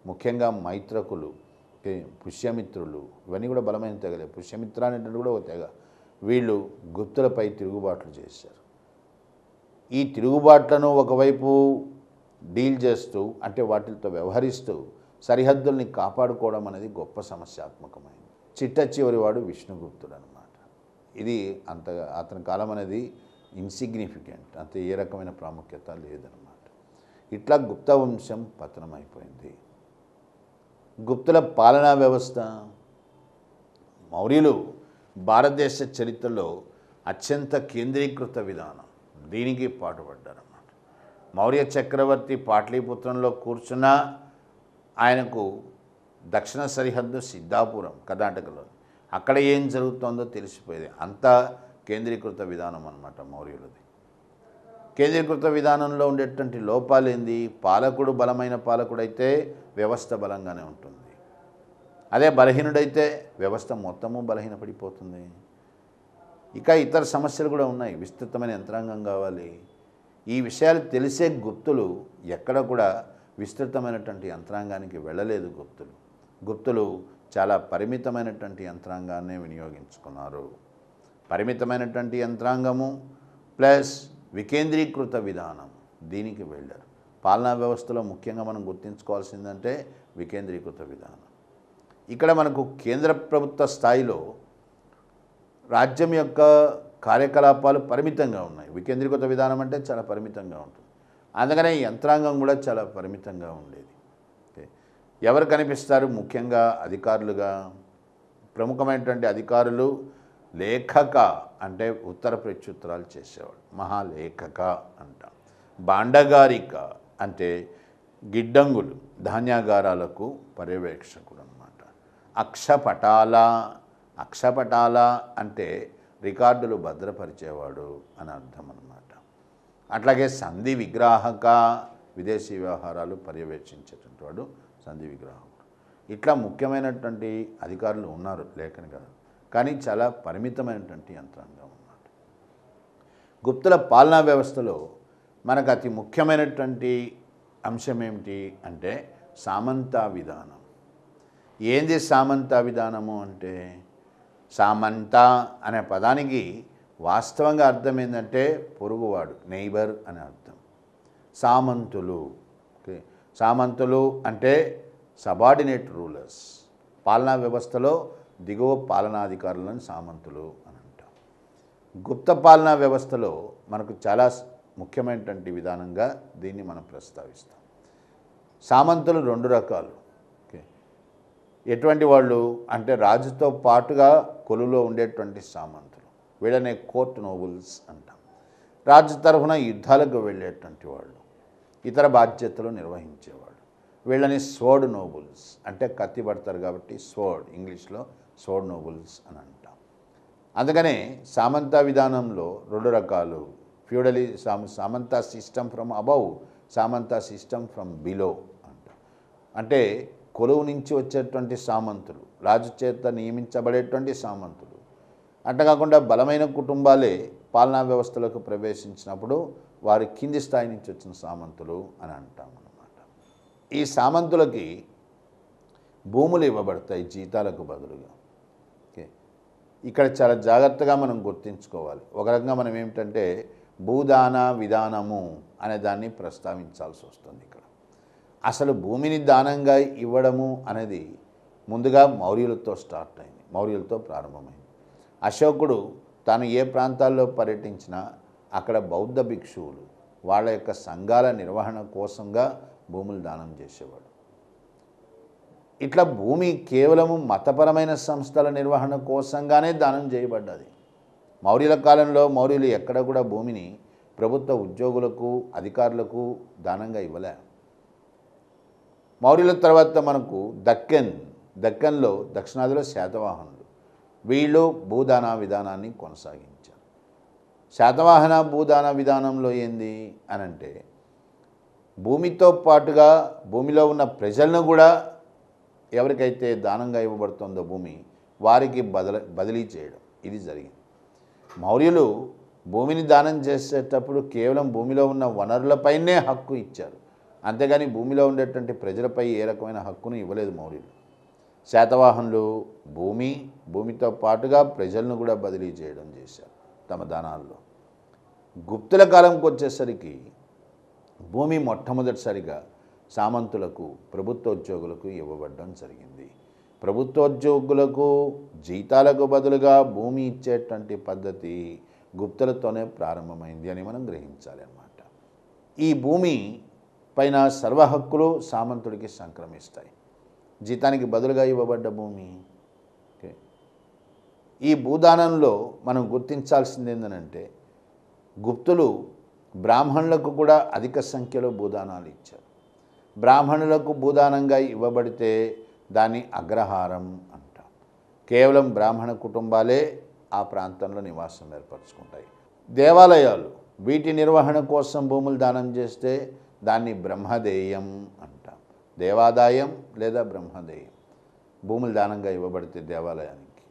ముఖ్యంగా మైత్రకులు, పుష్యమిత్రులు, ఇవన్నీ కూడా బలమైన తెగలే. పుష్యమిత్ర అనేటువంటి కూడా ఒక తెగ. వీళ్ళు గుప్తులపై తిరుగుబాట్లు చేశారు. ఈ తిరుగుబాట్లను ఒకవైపు డీల్ చేస్తూ, అంటే వాటితో వ్యవహరిస్తూ సరిహద్దుల్ని కాపాడుకోవడం అనేది గొప్ప సమస్యాత్మకమైంది. చిట్ట చివరివాడు విష్ణుగుప్తుడు అనమాట. ఇది అంతగా అతని కాలం అనేది ఇన్సిగ్నిఫికెంట్, అంత ఏ రకమైన ప్రాముఖ్యత లేదనమాట. ఇట్లా గుప్త వంశం పతనమైపోయింది. గుప్తుల పాలనా వ్యవస్థ, మౌర్యులు భారతదేశ చరిత్రలో అత్యంత కేంద్రీకృత విధానం, దీనికి పాటుపడ్డారన్నమాట. మౌర్య చక్రవర్తి పాట్లీపుత్రంలో కూర్చున్న ఆయనకు దక్షిణ సరిహద్దు సిద్ధాపురం, కర్ణాటకలో. అక్కడ ఏం జరుగుతుందో తెలిసిపోయేది. అంత కేంద్రీకృత విధానం అన్నమాట మౌర్యులది. కేంద్రీకృత విధానంలో ఉండేటువంటి లోపాలేంది? పాలకుడు బలమైన పాలకుడైతే వ్యవస్థ బలంగానే ఉంటుంది. అదే బలహీనుడైతే వ్యవస్థ మొత్తము బలహీనపడిపోతుంది. ఇక ఇతర సమస్యలు కూడా ఉన్నాయి. విస్తృతమైన యంత్రాంగం కావాలి. ఈ విషయాలు తెలిసే గుప్తులు ఎక్కడ కూడా విస్తృతమైనటువంటి యంత్రాంగానికి వెళ్ళలేదు. గుప్తులు చాలా పరిమితమైనటువంటి యంత్రాంగాన్నే వినియోగించుకున్నారు. పరిమితమైనటువంటి యంత్రాంగము ప్లస్ వికేంద్రీకృత విధానం, దీనికి వెళ్ళారు. పాలనా వ్యవస్థలో ముఖ్యంగా మనం గుర్తుంచుకోవాల్సిందంటే వికేంద్రీకృత విధానం. ఇక్కడ మనకు కేంద్ర ప్రభుత్వ స్థాయిలో రాజ్యం యొక్క కార్యకలాపాలు పరిమితంగా ఉన్నాయి. వికేంద్రీకృత విధానం అంటే చాలా పరిమితంగా ఉంటుంది. అందుకనే యంత్రాంగం కూడా చాలా పరిమితంగా ఉండేది. ఎవరు కనిపిస్తారు? ముఖ్యంగా అధికారులుగా ప్రముఖమైనటువంటి అధికారులు. లేఖక అంటే ఉత్తర ప్రత్యుత్తరాలు చేసేవాడు, మహాలేఖక అంటాం. బాండగారిక అంటే గిడ్డంగులు, ధాన్యాగారాలకు పర్యవేక్షకుడు అన్నమాట. అక్షపటాల అంటే రికార్డులు భద్రపరిచేవాడు అని అర్థం అన్నమాట. అట్లాగే సంధి విగ్రాహక, విదేశీ వ్యవహారాలు పర్యవేక్షించేటువంటి వాడు సంధి విగ్రాహకుడు. ఇట్లా ముఖ్యమైనటువంటి అధికారులు ఉన్నారు, లేఖని కాదు. కానీ చాలా పరిమితమైనటువంటి యంత్రాంగం అన్నమాట. గుప్తుల పాలనా వ్యవస్థలో మనకు అతి ముఖ్యమైనటువంటి అంశం ఏమిటి అంటే సామంత విధానం. ఏంది సామంత విధానము అంటే, సామంత అనే పదానికి వాస్తవంగా అర్థం ఏంటంటే పొరుగువాడు, నైబర్ అనే అర్థం. సామంతులు, ఓకే, సామంతులు అంటే సబార్డినేట్ రూలర్స్. పాలనా వ్యవస్థలో దిగువ పాలనాధికారులను సామంతులు అని అంటాం. గుప్త పాలనా వ్యవస్థలో మనకు చాలా ముఖ్యమైనటువంటి విధానంగా దీన్ని మనం ప్రస్తావిస్తాం. సామంతులు రెండు రకాలు. ఓకే, ఎటువంటి వాళ్ళు అంటే రాజుతో పాటుగా కొలువులో ఉండేటువంటి సామంతులు, వీళ్ళనే కోర్ట్ నోబుల్స్ అంటాం. రాజు తరఫున యుద్ధాలకు వెళ్ళేటువంటి వాళ్ళు, ఇతర బాధ్యతలు నిర్వహించేవాళ్ళు, వీళ్ళని స్వర్డ్ నోబుల్స్ అంటే కత్తి పడతారు కాబట్టి స్వర్డ్, ఇంగ్లీష్లో స్వర్డ్ నోబుల్స్ అని అంటాం. అందుకనే సామంత విధానంలో రెండు రకాలు, ఫ్యూడలీ సామంత సిస్టమ్ ఫ్రమ్ అబౌవ్, సామంత సిస్టమ్ ఫ్రమ్ బిలో అంటాం. అంటే కొలువు నుంచి వచ్చేటువంటి సామంతులు, రాజు చేత నియమించబడేటువంటి సామంతులు. అంతేకాకుండా బలమైన కుటుంబాలే పాలనా వ్యవస్థలకు ప్రవేశించినప్పుడు వారి కింది స్థాయి నుంచి వచ్చిన సామంతులు అని అంటాం అన్నమాట. ఈ సామంతులకి భూములు ఇవ్వబడతాయి జీతాలకు బదులుగా. ఓకే, ఇక్కడ చాలా జాగ్రత్తగా మనం గుర్తుంచుకోవాలి. ఒక రకంగా మనం ఏమిటంటే భూదాన విధానము అనే దాన్ని ప్రస్తావించాల్సి వస్తుంది. ఇక్కడ అసలు భూమిని దానంగా ఇవ్వడము అనేది ముందుగా మౌర్యులతో స్టార్ట్ అయింది, మౌర్యులతో ప్రారంభమైంది. అశోకుడు తాను ఏ ప్రాంతాల్లో పర్యటించినా అక్కడ బౌద్ధ భిక్షువులు వాళ్ళ యొక్క సంఘాల నిర్వహణ కోసంగా భూములు దానం చేసేవాడు. ఇట్లా భూమి కేవలము మతపరమైన సంస్థల నిర్వహణ కోసంగానే దానం చేయబడ్డది. మౌర్యుల కాలంలో మౌర్యులు ఎక్కడ కూడా భూమిని ప్రభుత్వ ఉద్యోగులకు అధికారులకు దానంగా ఇవ్వలే. మౌర్యుల తర్వాత మనకు దక్కన్లో దక్షిణాదిలో శాతవాహనులు, వీళ్ళు భూదాన విధానాన్ని కొనసాగించారు. శాతవాహన భూదాన విధానంలో ఏంది అనంటే భూమితో పాటుగా భూమిలో ఉన్న ప్రజలను కూడా ఎవరికైతే దానంగా ఇవ్వబడుతుందో భూమి వారికి బదిలీ చేయడం, ఇది జరిగింది. మౌర్యులు భూమిని దానం చేసేటప్పుడు కేవలం భూమిలో ఉన్న వనరులపైనే హక్కు ఇచ్చారు, అంతేగాని భూమిలో ఉండేటువంటి ప్రజలపై ఏ రకమైన హక్కును ఇవ్వలేదు మౌర్యులు. శాతవాహనులు భూమితో పాటుగా ప్రజలను కూడా బదిలీ చేయడం చేశారు తమ దానాల్లో. గుప్తుల కాలంకి వచ్చేసరికి భూమి మొట్టమొదటిసారిగా సామంతులకు ప్రభుత్వోద్యోగులకు ఇవ్వబడడం జరిగింది. ప్రభుత్వోద్యోగులకు జీతాలకు బదులుగా భూమి ఇచ్చేటువంటి పద్ధతి గుప్తులతోనే ప్రారంభమైంది అని మనం గ్రహించాలి అన్నమాట. ఈ భూమి పైన సర్వ హక్కులు సామంతుడికి సంక్రమిస్తాయి, జీతానికి బదులుగా ఇవ్వబడ్డ భూమి. ఓకే, ఈ భూదానంలో మనం గుర్తించాల్సింది ఏంటంటే గుప్తులు బ్రాహ్మణులకు కూడా అధిక సంఖ్యలో భూదానాలు ఇచ్చారు. బ్రాహ్మణులకు భూదానంగా ఇవ్వబడితే దాన్ని అగ్రహారం అంటాం. కేవలం బ్రాహ్మణ కుటుంబాలే ఆ ప్రాంతంలో నివాసం ఏర్పరచుకుంటాయి. దేవాలయాలు వీటి నిర్వహణ కోసం భూములు దానం చేస్తే దాన్ని బ్రహ్మదేయం అంటాం. దేవాదాయం లేదా బ్రహ్మదేయం భూములు దానంగా ఇవ్వబడితే దేవాలయానికి.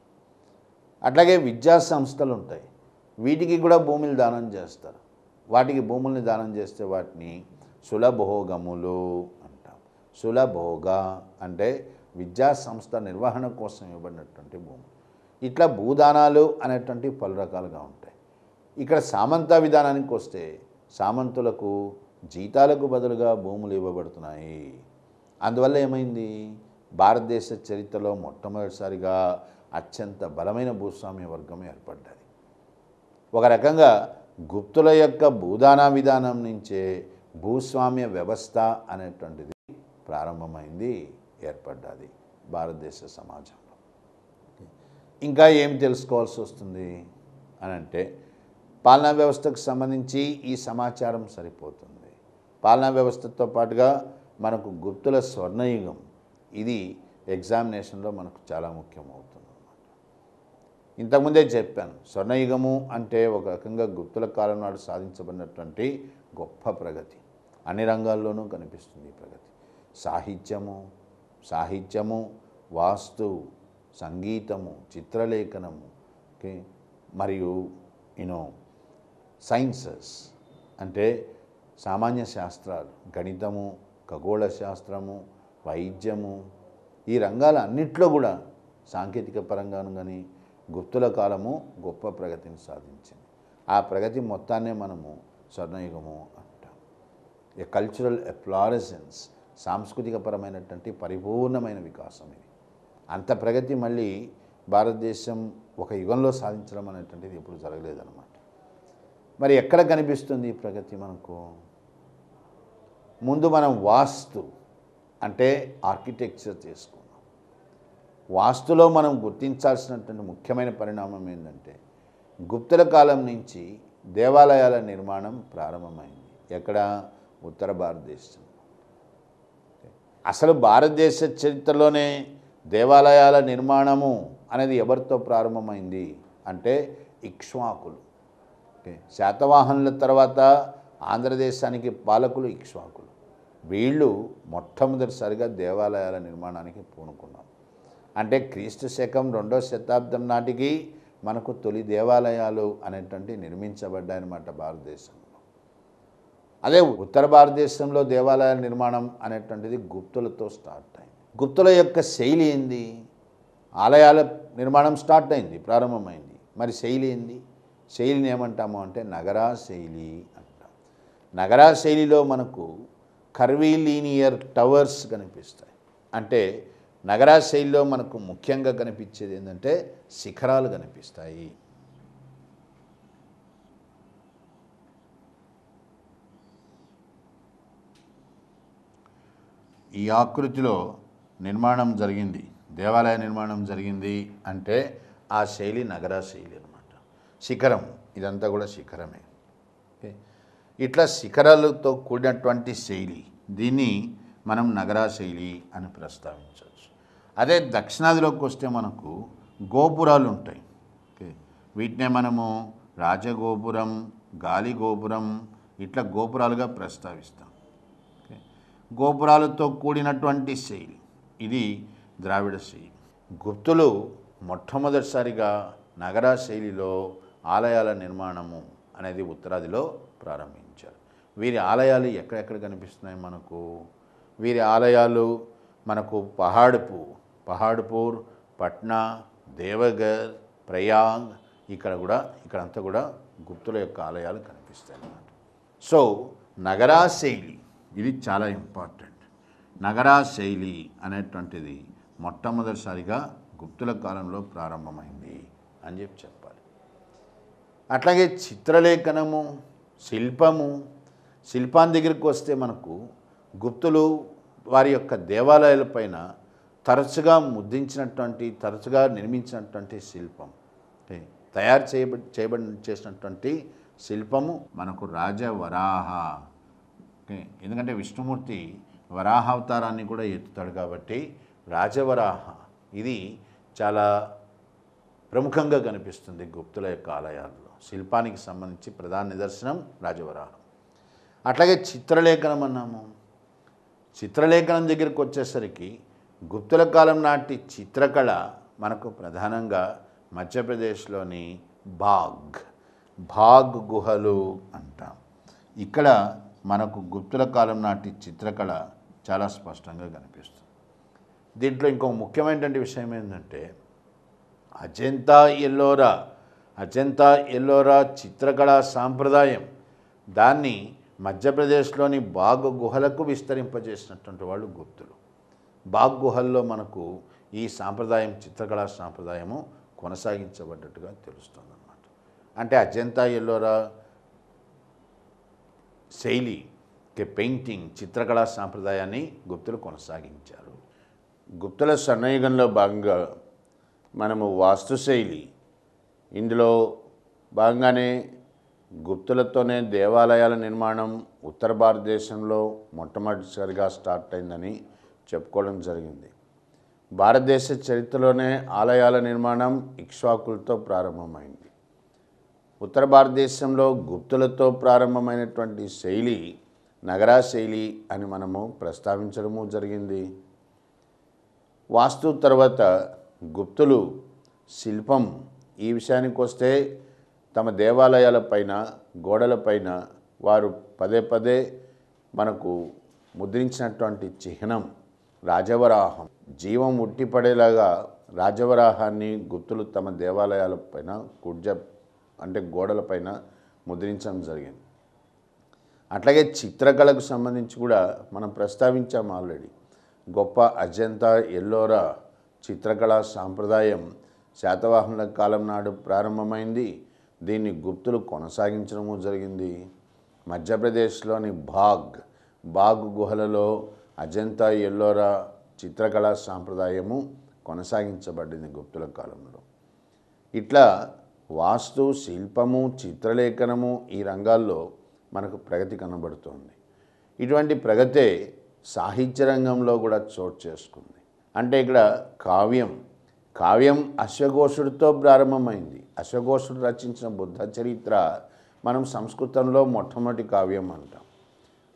అట్లాగే విద్యా సంస్థలు ఉంటాయి, వీటికి కూడా భూములు దానం చేస్తారు. వాటికి భూముల్ని దానం చేస్తే వాటిని సులభోగములు అంటాం. సులభోగ అంటే విద్యా సంస్థ నిర్వహణ కోసం ఇవ్వబడినటువంటి భూములు. ఇట్లా భూదానాలు అనేటువంటి పలు రకాలుగా ఉంటాయి. ఇక్కడ సామంత విధానానికి వస్తే సామంతులకు జీతాలకు బదులుగా భూములు ఇవ్వబడుతున్నాయి. అందువల్ల ఏమైంది, భారతదేశ చరిత్రలో మొట్టమొదటిసారిగా అత్యంత బలమైన భూస్వామ్య వర్గం ఏర్పడ్డది. ఒక రకంగా గుప్తుల యొక్క భూదాన విధానం నుంచే భూస్వామ్య వ్యవస్థ అనేటువంటిది ప్రారంభమైంది, ఏర్పడ్డది భారతదేశ సమాజంలో. ఇంకా ఏం తెలుసుకోవాల్సి వస్తుంది అని అంటే పాలనా వ్యవస్థకు సంబంధించి ఈ సమాచారం సరిపోతుంది. పాలనా వ్యవస్థతో పాటుగా మనకు గుప్తుల స్వర్ణయుగం, ఇది ఎగ్జామినేషన్లో మనకు చాలా ముఖ్యమవుతుంది అన్నమాట. ఇంతకుముందే చెప్పాను, స్వర్ణయుగము అంటే ఒక రకంగా గుప్తుల కాలం నాడు సాధించబడినటువంటి గొప్ప ప్రగతి. అన్ని రంగాల్లోనూ కనిపిస్తుంది ఈ ప్రగతి. సాహిత్యము, వాస్తు, సంగీతము, చిత్రలేఖనము, ఓకే, మరియు సైన్సెస్ అంటే సామాన్య శాస్త్రాలు, గణితము, ఖగోళ శాస్త్రము, వైద్యము, ఈ రంగాల అన్నిట్లో కూడా సాంకేతిక పరంగాను కానీ గుప్తుల కాలము గొప్ప ప్రగతిని సాధించింది. ఆ ప్రగతి మొత్తాన్నే మనము స్వర్ణయుగము అంటాం. ఏ కల్చరల్ ఎఫ్లారెసెన్స్, సాంస్కృతికపరమైనటువంటి పరిపూర్ణమైన వికాసం ఇది. అంత ప్రగతి మళ్ళీ భారతదేశం ఒక యుగంలో సాధించడం అనేటువంటిది ఎప్పుడు జరగలేదన్నమాట. మరి ఎక్కడ కనిపిస్తుంది ఈ ప్రగతి మనకు? ముందు మనం వాస్తు అంటే ఆర్కిటెక్చర్ చేసుకున్నాం. వాస్తులో మనం గుర్తించాల్సినటువంటి ముఖ్యమైన పరిణామం ఏంటంటే గుప్తుల కాలం నుంచి దేవాలయాల నిర్మాణం ప్రారంభమైంది. ఎక్కడ? ఉత్తర భారతదేశం. అసలు భారతదేశ చరిత్రలోనే దేవాలయాల నిర్మాణము అనేది ఎవరితో ప్రారంభమైంది అంటే ఇక్ష్వాకులు. శాతవాహనుల తర్వాత ఆంధ్రదేశానికి పాలకులు ఇక్ష్వాకులు. వీళ్ళు మొట్టమొదటిసారిగా దేవాలయాల నిర్మాణానికి పూనుకున్నారు. అంటే క్రీస్తు శకం 2వ శతాబ్దం నాటికి మనకు తొలి దేవాలయాలు అనేటువంటి నిర్మించబడ్డాయన్నమాట భారతదేశంలో. అదే ఉత్తర భారతదేశంలో దేవాలయాల నిర్మాణం అనేటువంటిది గుప్తులతో స్టార్ట్ అయింది. గుప్తుల యొక్క శైలి ఏంది? ఆలయాల నిర్మాణం స్టార్ట్ అయింది, ప్రారంభమైంది. మరి శైలి ఏంది? శైలిని ఏమంటాము అంటే నగరా శైలి అంటాం. నగరా శైలిలో మనకు కర్వీలీనియర్ టవర్స్ కనిపిస్తాయి. అంటే నగరా శైలిలో మనకు ముఖ్యంగా కనిపించేది ఏంటంటే శిఖరాలు కనిపిస్తాయి. ఈ ఆకృతిలో నిర్మాణం జరిగింది, దేవాలయ నిర్మాణం జరిగింది అంటే ఆ శైలి నగరా శైలి అన్నమాట. శిఖరం, ఇదంతా కూడా శిఖరమే. ఓకే, ఇట్లా శిఖరాలతో కూడినటువంటి శైలి, దీన్ని మనం నగరా శైలి అని ప్రస్తావించవచ్చు. అదే దక్షిణాదిలోకి వస్తే మనకు గోపురాలు ఉంటాయి. ఓకే, వీటినే మనము రాజగోపురం, గాలి గోపురం, ఇట్లా గోపురాలుగా ప్రస్తావిస్తాం. ఓకే, గోపురాలతో కూడినటువంటి శైలి, ఇది ద్రావిడ శైలి. గుప్తులు మొట్టమొదటిసారిగా నగరా శైలిలో ఆలయాల నిర్మాణము అనేది ఉత్తరాదిలో ప్రారంభించారు. వీరి ఆలయాలు ఎక్కడెక్కడ కనిపిస్తున్నాయి మనకు? వీరి ఆలయాలు మనకు పహాడ్పూర్, పట్నా, దేవగర్, ప్రయాగ్, ఇక్కడంతా కూడా గుప్తుల యొక్క ఆలయాలు కనిపిస్తాయి అన్నమాట. సో నగరా శైలి ఇది చాలా ఇంపార్టెంట్. నగరా శైలి అనేటువంటిది మొట్టమొదటిసారిగా గుప్తుల కాలంలో ప్రారంభమైంది అని చెప్పాలి. అట్లాగే చిత్రలేఖనము, శిల్పాన్ని దగ్గరికి వస్తే మనకు గుప్తులు వారి యొక్క దేవాలయాలపైన తరచుగా నిర్మించినటువంటి శిల్పం, తయారు చేసినటువంటి శిల్పము మనకు రాజవరాహ. ఎందుకంటే విష్ణుమూర్తి వరాహ అవతారాన్ని కూడా ఎత్తుతాడు కాబట్టి రాజవరాహ ఇది చాలా ప్రముఖంగా కనిపిస్తుంది గుప్తుల యొక్క ఆలయాల్లో. శిల్పానికి సంబంధించి ప్రధాన నిదర్శనం రాజవరాహం. అట్లాగే చిత్రలేఖనం అన్నాము. చిత్రలేఖనం దగ్గరికి వచ్చేసరికి గుప్తుల కాలం నాటి చిత్రకళ మనకు ప్రధానంగా మధ్యప్రదేశ్లోని బాగ్ గుహలు అంటాం. ఇక్కడ మనకు గుప్తుల కాలం నాటి చిత్రకళ చాలా స్పష్టంగా కనిపిస్తుంది. దీంట్లో ఇంకో ముఖ్యమైనటువంటి విషయం ఏంటంటే అజంతా ఎల్లోరా చిత్రకళా సాంప్రదాయం, దాన్ని మధ్యప్రదేశ్లోని బాగ్ గుహలకు విస్తరింపజేసినటువంటి వాళ్ళు గుప్తులు. బాగ్ గుహల్లో మనకు ఈ సాంప్రదాయం, చిత్రకళా సాంప్రదాయము కొనసాగించబడ్డట్టుగా తెలుస్తుంది అన్నమాట. అంటే అజంతా ఎల్లోరా శైలి, పెయింటింగ్, చిత్రకళా సాంప్రదాయాన్ని గుప్తులు కొనసాగించారు. గుప్తుల స్వర్ణయుగంలో భాగంగా మనము వాస్తుశైలి, ఇందులో భాగంగానే గుప్తులతోనే దేవాలయాల నిర్మాణం ఉత్తర భారతదేశంలో మొట్టమొదటిసారిగా స్టార్ట్ అయిందని చెప్పుకోవడం జరిగింది. భారతదేశ చరిత్రలోనే ఆలయాల నిర్మాణం ఇక్ష్వాకులతో ప్రారంభమైంది. ఉత్తర భారతదేశంలో గుప్తులతో ప్రారంభమైనటువంటి శైలి నగరా శైలి అని మనము ప్రస్తావించడము జరిగింది. వాస్తు తర్వాత గుప్తులు శిల్పం ఈ విషయానికి వస్తే తమ దేవాలయాలపైన గోడలపైన వారు పదే పదే మనకు ముద్రించినటువంటి చిహ్నం రాజవరాహం. జీవం ఉట్టిపడేలాగా రాజవరాహాన్ని గుప్తులు తమ దేవాలయాలపైన అంటే గోడలపైన ముద్రించడం జరిగింది. అట్లాగే చిత్రకళకు సంబంధించి కూడా మనం ప్రస్తావించాం ఆల్రెడీ. గొప్ప అజంతా ఎల్లోరా చిత్రకళా సాంప్రదాయం శాతవాహనుల కాలం నాడు ప్రారంభమైంది. దీన్ని గుప్తులు కొనసాగించడము జరిగింది. మధ్యప్రదేశ్లోని బాగ్ గుహలలో అజంతా ఎల్లోరా చిత్రకళా సాంప్రదాయము కొనసాగించబడింది గుప్తుల కాలంలో. ఇట్లా వాస్తు, శిల్పము, చిత్రలేఖనము ఈ రంగాల్లో మనకు ప్రగతి కనబడుతోంది. ఇటువంటి ప్రగతే సాహిత్య రంగంలో కూడా చోటు చేసుకుంది. అంటే ఇక్కడ కావ్యం అశ్వఘోషుడితో ప్రారంభమైంది. అశ్వఘోషుడు రచించిన బుద్ధ చరిత్ర మనం సంస్కృతంలో మొట్టమొదటి కావ్యం అంటాం.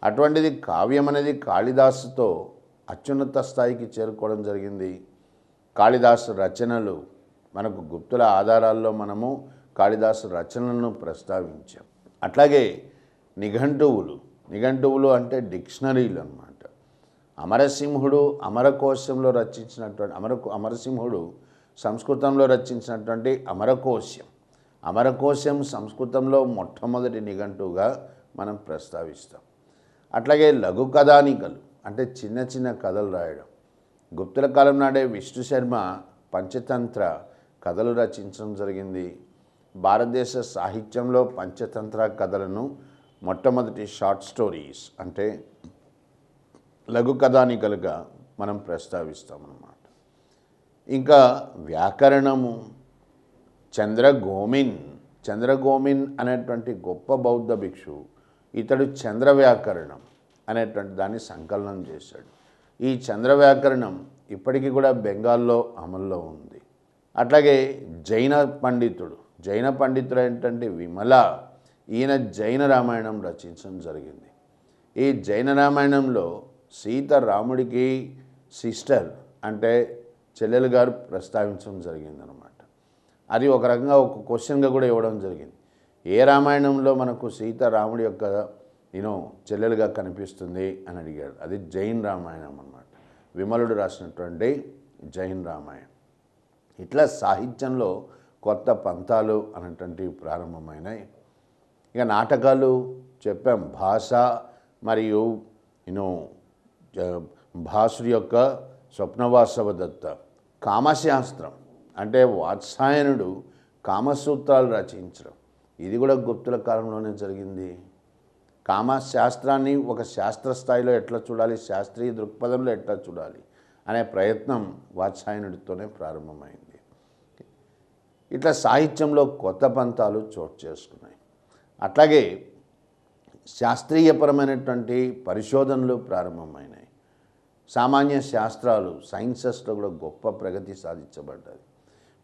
అటువంటిది కావ్యం అనేది కాళిదాసుతో అత్యున్నత స్థాయికి చేరుకోవడం జరిగింది. కాళిదాసు రచనలు మనకు గుప్తుల ఆధారాల్లో మనము కాళిదాసు రచనలను ప్రస్తావించాం. అట్లాగే నిఘంటువులు అంటే డిక్షనరీలు అన్నమాట. అమరసింహుడు అమరకోశంలో రచించినటువంటి అమరసింహుడు సంస్కృతంలో రచించినటువంటి అమరకోశం సంస్కృతంలో మొట్టమొదటి నిఘంటువుగా మనం ప్రస్తావిస్తాం. అట్లాగే లఘు కథానికలు అంటే చిన్న చిన్న కథలు రాయడం. గుప్తుల కాలం నాడే విష్ణు శర్మ పంచతంత్ర కథలు రచించడం జరిగింది. భారతదేశ సాహిత్యంలో పంచతంత్ర కథలను మొట్టమొదటి షార్ట్ స్టోరీస్ అంటే లఘు కథానికలుగా మనం ప్రస్తావిస్తామన్నమాట. ఇంకా వ్యాకరణము చంద్రగోమిన్ అనేటువంటి గొప్ప బౌద్ధ భిక్షు ఇతడు చంద్ర వ్యాకరణం అనేటువంటి దాన్ని సంకలనం చేశాడు. ఈ చంద్ర వ్యాకరణం ఇప్పటికీ కూడా బెంగాల్లో అమల్లో ఉంది. అట్లాగే జైన పండితుడు ఏంటంటే విమల, ఈయన జైన రామాయణం రచించడం జరిగింది. ఈ జైన రామాయణంలో సీత రాముడికి సిస్టర్ అంటే చెల్లెలు గారు ప్రస్తావించడం జరిగిందనమాట. అది ఒక రకంగా ఒక క్వశ్చన్గా కూడా ఇవ్వడం జరిగింది. ఏ రామాయణంలో మనకు సీత రాముడి యొక్క చెల్లెలుగా కనిపిస్తుంది అని అడిగాడు. అది జైన్ రామాయణం అన్నమాట. విమలుడు రాసినటువంటి జైన్ రామాయణం. ఇట్లా సాహిత్యంలో కొత్త పంతాలు అనేటువంటివి ప్రారంభమైనాయి. ఇక నాటకాలు చెప్పాం. భాష మరియు భాసుడి యొక్క స్వప్నవాసవ దత్త. కామశాస్త్రం అంటే వాత్సాయనుడు కామసూత్రాలు రచించడం ఇది కూడా గుప్తుల కాలంలోనే జరిగింది. కామశాస్త్రాన్ని ఒక శాస్త్ర స్థాయిలో ఎట్లా చూడాలి, శాస్త్రీయ దృక్పథంలో ఎట్లా చూడాలి అనే ప్రయత్నం వాత్సాయనుడితోనే ప్రారంభమైంది. ఇట్లా సాహిత్యంలో కొత్త పంతాలు చోటు చేసుకున్నాయి. అట్లాగే శాస్త్రీయపరమైనటువంటి పరిశోధనలు ప్రారంభమైనాయి. సామాన్య శాస్త్రాలు సైన్సెస్లో కూడా గొప్ప ప్రగతి సాధించబడ్డది.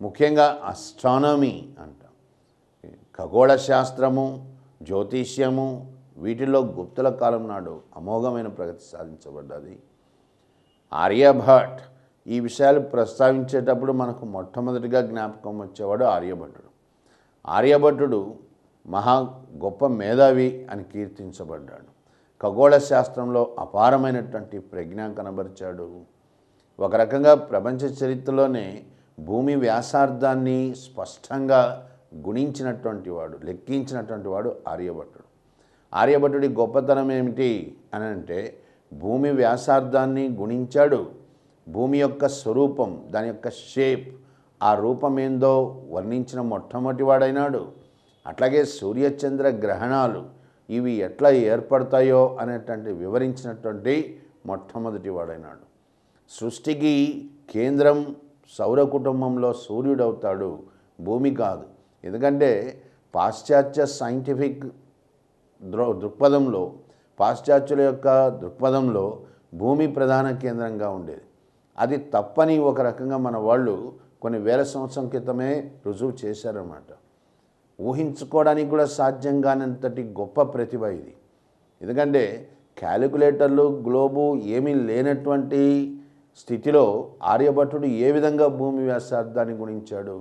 ముఖ్యంగా అస్ట్రానమీ అంటాం, ఖగోళ శాస్త్రము, జ్యోతిష్యము వీటిలో గుప్తుల కాలం నాడు అమోఘమైన ప్రగతి సాధించబడ్డది. ఆర్యభట్ ఈ విషయాలు ప్రస్తావించేటప్పుడు మనకు మొట్టమొదటిగా జ్ఞాపకం వచ్చేవాడు ఆర్యభట్టుడు మహా గొప్ప మేధావి అని కీర్తించబడ్డాడు. ఖగోళ శాస్త్రంలో అపారమైనటువంటి ప్రజ్ఞ కనబరిచాడు. ఒక రకంగా ప్రపంచ చరిత్రలోనే భూమి వ్యాసార్థాన్ని స్పష్టంగా లెక్కించినటువంటి వాడు ఆర్యభట్టుడి గొప్పతనం ఏమిటి అని అంటే భూమి వ్యాసార్థాన్ని గుణించాడు. భూమి యొక్క స్వరూపం, దాని యొక్క షేప్, ఆ రూపం ఏందో వర్ణించిన మొట్టమొదటి వాడైనాడు. అట్లాగే సూర్యచంద్ర గ్రహణాలు ఇవి ఎట్లా ఏర్పడతాయో అనేటువంటి వివరించినటువంటి మొట్టమొదటి వాడైనాడు. సృష్టికి కేంద్రం సౌర కుటుంబంలో సూర్యుడవుతాడు, భూమి కాదు. ఎందుకంటే పాశ్చాత్య సైంటిఫిక్ పాశ్చాత్యుల యొక్క దృక్పథంలో భూమి ప్రధాన కేంద్రంగా ఉండేది. అది తప్పని ఒక రకంగా మన వాళ్ళు కొన్ని వేల సంవత్సరం క్రితమే రుజువు చేశారన్నమాట. ఊహించుకోవడానికి కూడా సాధ్యం కానంతటి గొప్ప ప్రతిభ ఇది. ఎందుకంటే క్యాలిక్యులేటర్లు, గ్లోబు ఏమీ లేనటువంటి స్థితిలో ఆర్యభట్టుడు ఏ విధంగా భూమి వ్యాసార్థాన్ని గుణించాడు?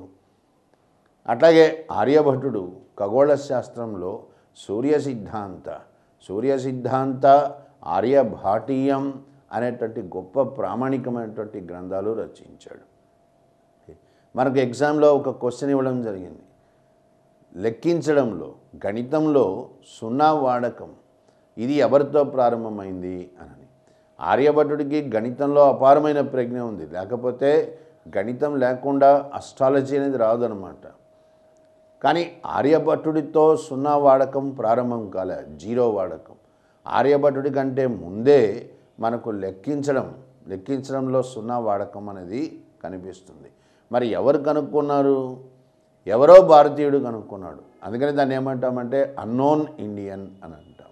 అట్లాగే ఆర్యభట్టుడు ఖగోళ శాస్త్రంలో సూర్య సిద్ధాంత ఆర్యభాటీయం అనేటువంటి గొప్ప ప్రామాణికమైనటువంటి గ్రంథాలు రచించాడు. మనకు ఎగ్జామ్లో ఒక క్వశ్చన్ ఇవ్వడం జరిగింది. లెక్కించడంలో గణితంలో సున్నా వాడకం ఇది ఎవరితో ప్రారంభమైంది అని. ఆర్యభట్టుడికి గణితంలో అపారమైన ప్రజ్ఞ ఉంది, లేకపోతే గణితం లేకుండా అస్ట్రాలజీ అనేది రాదనమాట. కానీ ఆర్యభట్టుడితో సున్నా వాడకం ప్రారంభం కాలే, జీరో వాడకం. ఆర్యభట్టుడి కంటే ముందే మనకు లెక్కించడంలో సున్నా వాడకం అనేది కనిపిస్తుంది. మరి ఎవరు కనుక్కున్నారు? ఎవరో భారతీయుడు కనుక్కున్నాడు. అందుకని దాన్ని ఏమంటామంటే అన్నోన్ ఇండియన్ అని అంటాం.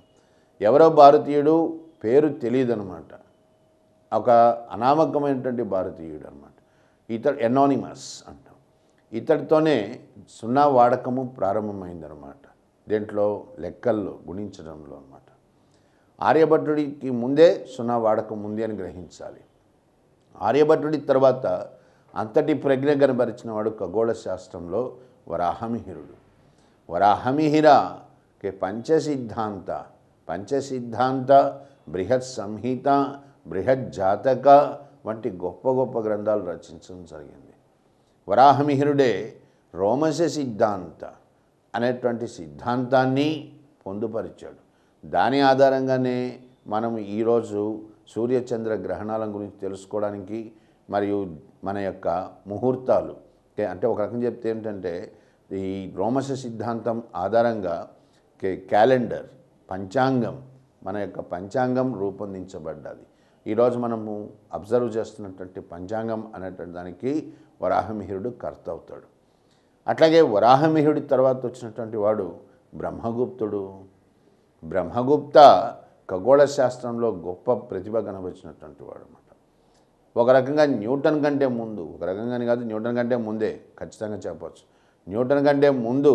ఎవరో భారతీయుడు, పేరు తెలియదు అనమాట, ఒక అనామకమైనటువంటి భారతీయుడు అనమాట. ఇతడు ఎనానిమస్ అంటాం. ఇతడితోనే సున్నా వాడకము ప్రారంభమైందనమాట. దేంట్లో? లెక్కల్లో, గుణించడంలో అనమాట. ఆర్యభట్టుడికి ముందే సున్నా వాడకం ఉంది అని గ్రహించాలి. ఆర్యభట్టుడి తర్వాత అంతటి ప్రజ్ఞ కనబరిచిన వాడు ఖగోళ శాస్త్రంలో వరాహమిహిరుడు. వరాహమిహిరకి పంచసిద్ధాంత బృహత్ సంహిత, బృహత్ జాతక వంటి గొప్ప గొప్ప గ్రంథాలు రచించడం జరిగింది. వరాహమిహిరుడే రోమశ సిద్ధాంత అనేటువంటి సిద్ధాంతాన్ని పొందుపరిచాడు. దాని ఆధారంగానే మనం ఈరోజు సూర్యచంద్ర గ్రహణాల గురించి తెలుసుకోవడానికి మరియు మన యొక్క ముహూర్తాలు, అంటే ఒక రకంగా చెప్తే ఏంటంటే ఈ రోమశ సిద్ధాంతం ఆధారంగా క్యాలెండర్, పంచాంగం, మన యొక్క పంచాంగం రూపొందించబడ్డది. ఈరోజు మనము అబ్జర్వ్ చేస్తున్నటువంటి పంచాంగం అనేటువంటి దానికి వరాహమిహిరుడు కర్త అవుతాడు. అట్లాగే వరాహమిహిరుడి తర్వాత వచ్చినటువంటి వాడు బ్రహ్మగుప్తుడు. బ్రహ్మగుప్త ఖగోళ శాస్త్రంలో గొప్ప ప్రతిభ కనబరిచినటువంటి వాడు అన్నమాట. ఒక రకంగా న్యూటన్ కంటే ముందు, ఒక రకంగానే కాదు, న్యూటన్ కంటే ముందే ఖచ్చితంగా చెప్పవచ్చు. న్యూటన్ కంటే ముందు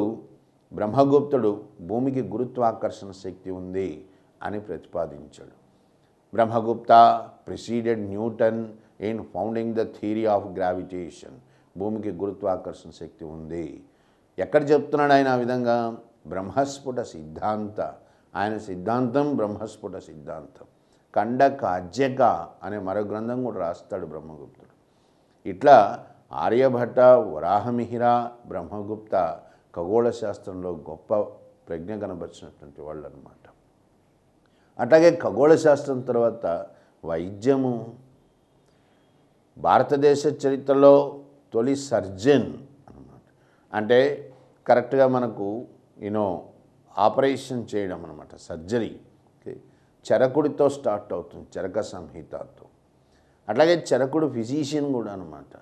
బ్రహ్మగుప్తుడు భూమికి గురుత్వాకర్షణ శక్తి ఉంది అని ప్రతిపాదించాడు. Brahmagupta preceded Newton in founding the theory of gravitation. భూమికి గురుత్వాకర్షణ శక్తి ఉంది. ఎక్కడ చెప్తున్నాడు ఆయన ఆ విధంగా? బ్రహ్మస్ఫుట సిద్ధాంత, ఆయన సిద్ధాంతం బ్రహ్మస్ఫుట సిద్ధాంతం. ఖండకాజ్యక అనే మరో గ్రంథం కూడా రాస్తాడు బ్రహ్మగుప్తుడు. ఇట్లా ఆర్యభట్ట, వరాహమిహిర, బ్రహ్మగుప్త ఖగోళ శాస్త్రంలో గొప్ప ప్రజ్ఞ కనబరిచినటువంటి వాళ్ళు అన్నమాట. అట్లాగే ఖగోళ శాస్త్రం తర్వాత వైద్యము. భారతదేశ చరిత్రలో తొలి సర్జన్ అన్నమాట. అంటే కరెక్ట్గా మనకు ఆపరేషన్ చేయడం అన్నమాట, సర్జరీ. చరకుడితో స్టార్ట్ అవుతుంది, చరక సంహితతో. అట్లాగే చరకుడు ఫిజీషియన్ కూడా అనమాట.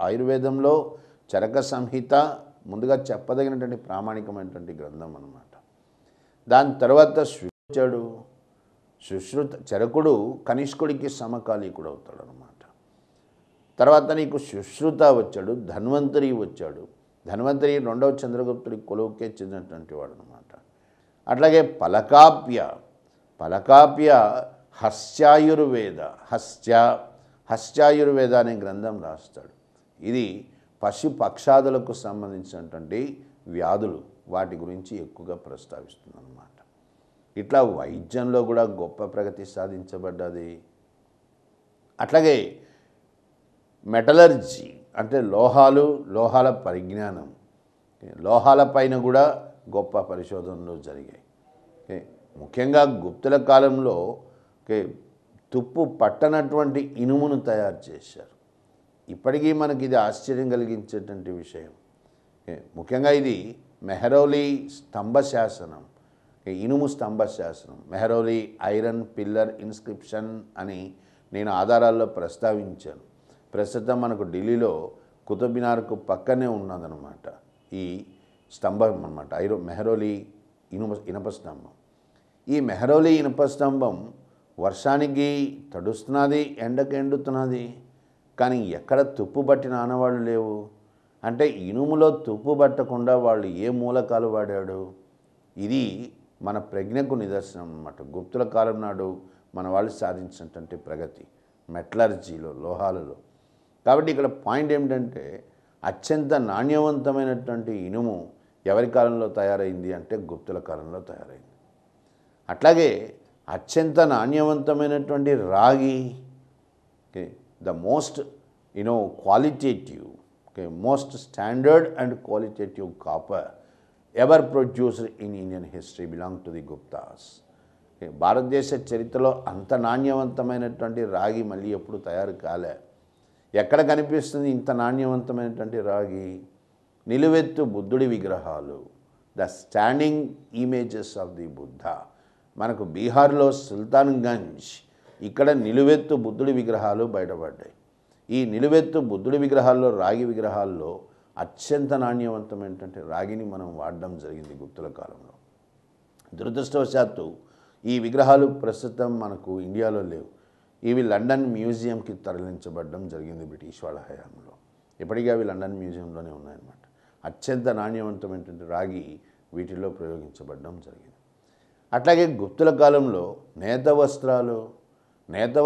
ఆయుర్వేదంలో చరక సంహిత ముందుగా చెప్పదగినటువంటి ప్రామాణికమైనటువంటి గ్రంథం అన్నమాట. దాని తర్వాత చరకుడు కనిష్కుడికి సమకాలీకుడు అవుతాడు అనమాట. తర్వాత నీకు సుశ్రుత వచ్చాడు, ధన్వంతరి వచ్చాడు. ధన్వంతరి రెండవ చంద్రగుప్తుడి కొలువుకే చెందినటువంటి వాడు అనమాట. అట్లాగే పలకాప్య హస్యాయుర్వేద అనే గ్రంథం రాస్తాడు. ఇది పశు పక్షాదులకు సంబంధించినటువంటి వ్యాధులు, వాటి గురించి ఎక్కువగా ప్రస్తావిస్తుంది అన్నమాట. ఇట్లా వైద్యంలో కూడా గొప్ప ప్రగతి సాధించబడ్డది. అట్లాగే మెటలర్జీ అంటే లోహాల పరిజ్ఞానం, లోహాల పైన కూడా గొప్ప పరిశోధనలు జరిగాయి. ముఖ్యంగా గుప్తుల కాలంలో తుప్పు పట్టనటువంటి ఇనుమును తయారు చేశారు. ఇప్పటికీ మనకి ఇది ఆశ్చర్యం కలిగించేటువంటి విషయం. ముఖ్యంగా ఇది మెహరౌలీ స్తంభ శాసనం, ఇనుము స్తంభ శాసనం, మెహరౌలీ ఐరన్ పిల్లర్ ఇన్స్క్రిప్షన్ అని నేను ఆధారాల్లో ప్రస్తావించాను. ప్రస్తుతం మనకు ఢిల్లీలో కుతుబ్-మినార్కు పక్కనే ఉన్నదన్నమాట ఈ స్తంభం అన్నమాట, మెహరౌలీ ఇనుప స్తంభం. ఈ మెహరౌలీ ఇనుప స్తంభం వర్షానికి తడుస్తున్నది, ఎండకు ఎండుతున్నది, కానీ ఎక్కడ తుప్పు పట్టిన ఆనవాళ్ళు లేవు. అంటే ఇనుములో తుప్పు పట్టకుండా వాళ్ళు ఏ మూలకాలు వాడాడు? ఇది మన ప్రజ్ఞకు నిదర్శనం అన్నమాట. గుప్తుల కాలం నాడు మన వాళ్ళు సాధించినటువంటి ప్రగతి. మెటలర్జీలో, లోహాలలో. కాబట్టి ఇక్కడ పాయింట్ ఏమిటంటే అత్యంత నాణ్యవంతమైనటువంటి ఇనుము ఎవరి కాలంలో తయారైంది అంటే గుప్తుల కాలంలో తయారైంది. అట్లాగే అత్యంత నాణ్యవంతమైనటువంటి రాగి, the most qualitative, most standard and qualitative copper ever produced in Indian history belong to the Guptas. భారతదేశ చరిత్రలో అంత నాణ్యవంతమైనటువంటి రాగి మళ్ళీ ఎప్పుడు తయారు కాలే. ఎక్కడ కనిపిస్తుంది ఇంత నాణ్యవంతమైనటువంటి రాగి? నిలువెత్తు బుద్ధుడి విగ్రహాలు, the standing images of the Buddha. మనకు బీహార్లో సుల్తాన్గంజ్ ఇక్కడ నిలువెత్తు బుద్ధుడి విగ్రహాలు బయటపడ్డాయి. ఈ నిలువెత్తు బుద్ధుడి విగ్రహాల్లో, రాగి విగ్రహాల్లో అత్యంత నాణ్యవంతమైనటువంటి రాగిని మనం వాడడం జరిగింది గుప్తుల కాలంలో. దురదృష్టవశాత్తు ఈ విగ్రహాలు ప్రస్తుతం మనకు ఇండియాలో లేవు. ఇవి లండన్ మ్యూజియంకి తరలించబడడం జరిగింది బ్రిటిష్ వాళ్ళ హయాంలో. ఇప్పటికీ అవి లండన్ మ్యూజియంలోనే ఉన్నాయన్నమాట. అత్యంత నాణ్యవంతమైనటువంటి రాగి వీటిలో ప్రయోగించబడడం జరిగింది. అట్లాగే గుప్తుల కాలంలో నేత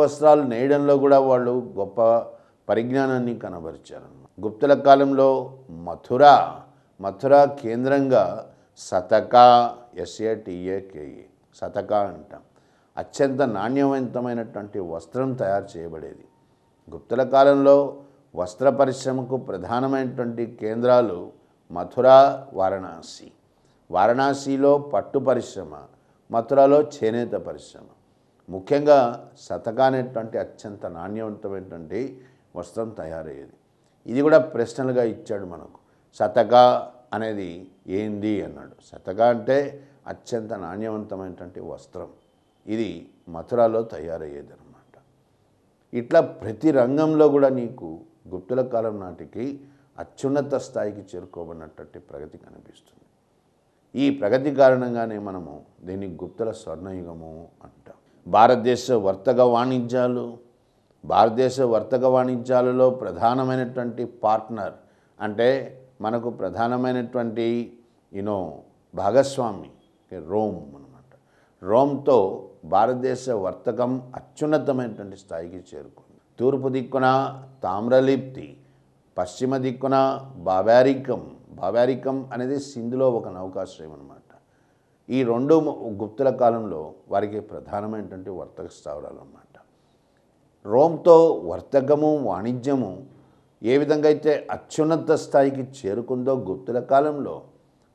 వస్త్రాలు నేయడంలో కూడా వాళ్ళు గొప్ప పరిజ్ఞానాన్ని కనబరిచారన్నమాట. గుప్తుల కాలంలో మథుర కేంద్రంగా సతకా, SATAKE, సతకా అంటాం, అత్యంత నాణ్యవంతమైనటువంటి వస్త్రం తయారు చేయబడేది. గుప్తుల కాలంలో వస్త్ర పరిశ్రమకు ప్రధానమైనటువంటి కేంద్రాలు మథుర, వారణాసిలో పట్టు పరిశ్రమ, మథురలో చేనేత పరిశ్రమ. ముఖ్యంగా సతకా అనేటువంటి అత్యంత నాణ్యవంతమైనటువంటి వస్త్రం తయారయ్యేది. ఇది కూడా ప్రశ్నలుగా ఇచ్చాడు మనకు. సతకా అనేది ఏంది అన్నాడు. సతకా అంటే అత్యంత నాణ్యవంతమైనటువంటి వస్త్రం. ఇది మథురాలో తయారయ్యేది అనమాట. ఇట్లా ప్రతి రంగంలో కూడా నీకు గుప్తుల కాలం నాటికి అత్యున్నత స్థాయికి చేరుకోబడినటువంటి ప్రగతి కనిపిస్తుంది. ఈ ప్రగతి కారణంగానే మనము దీన్ని గుప్తుల స్వర్ణయుగము అంటాం. భారతదేశ వర్తక వాణిజ్యాలలో ప్రధానమైనటువంటి పార్ట్నర్ అంటే మనకు ప్రధానమైనటువంటి భాగస్వామి రోమ్ అన్నమాట. రోమ్తో భారతదేశ వర్తకం అత్యున్నతమైనటువంటి స్థాయికి చేరుకుంది. తూర్పు దిక్కున తామ్రలిప్తి, పశ్చిమ దిక్కున బావారికం అనేది సింధులో ఒక నౌకాశ్రయం అన్నమాట. ఈ రెండు గుప్తుల కాలంలో వారికి ప్రధానమైనటువంటి వర్తక స్థావరాలు అన్నమాట. రోమ్తో వర్తకము, వాణిజ్యము ఏ విధంగా అయితే అత్యున్నత స్థాయికి చేరుకుందో గుప్తుల కాలంలో,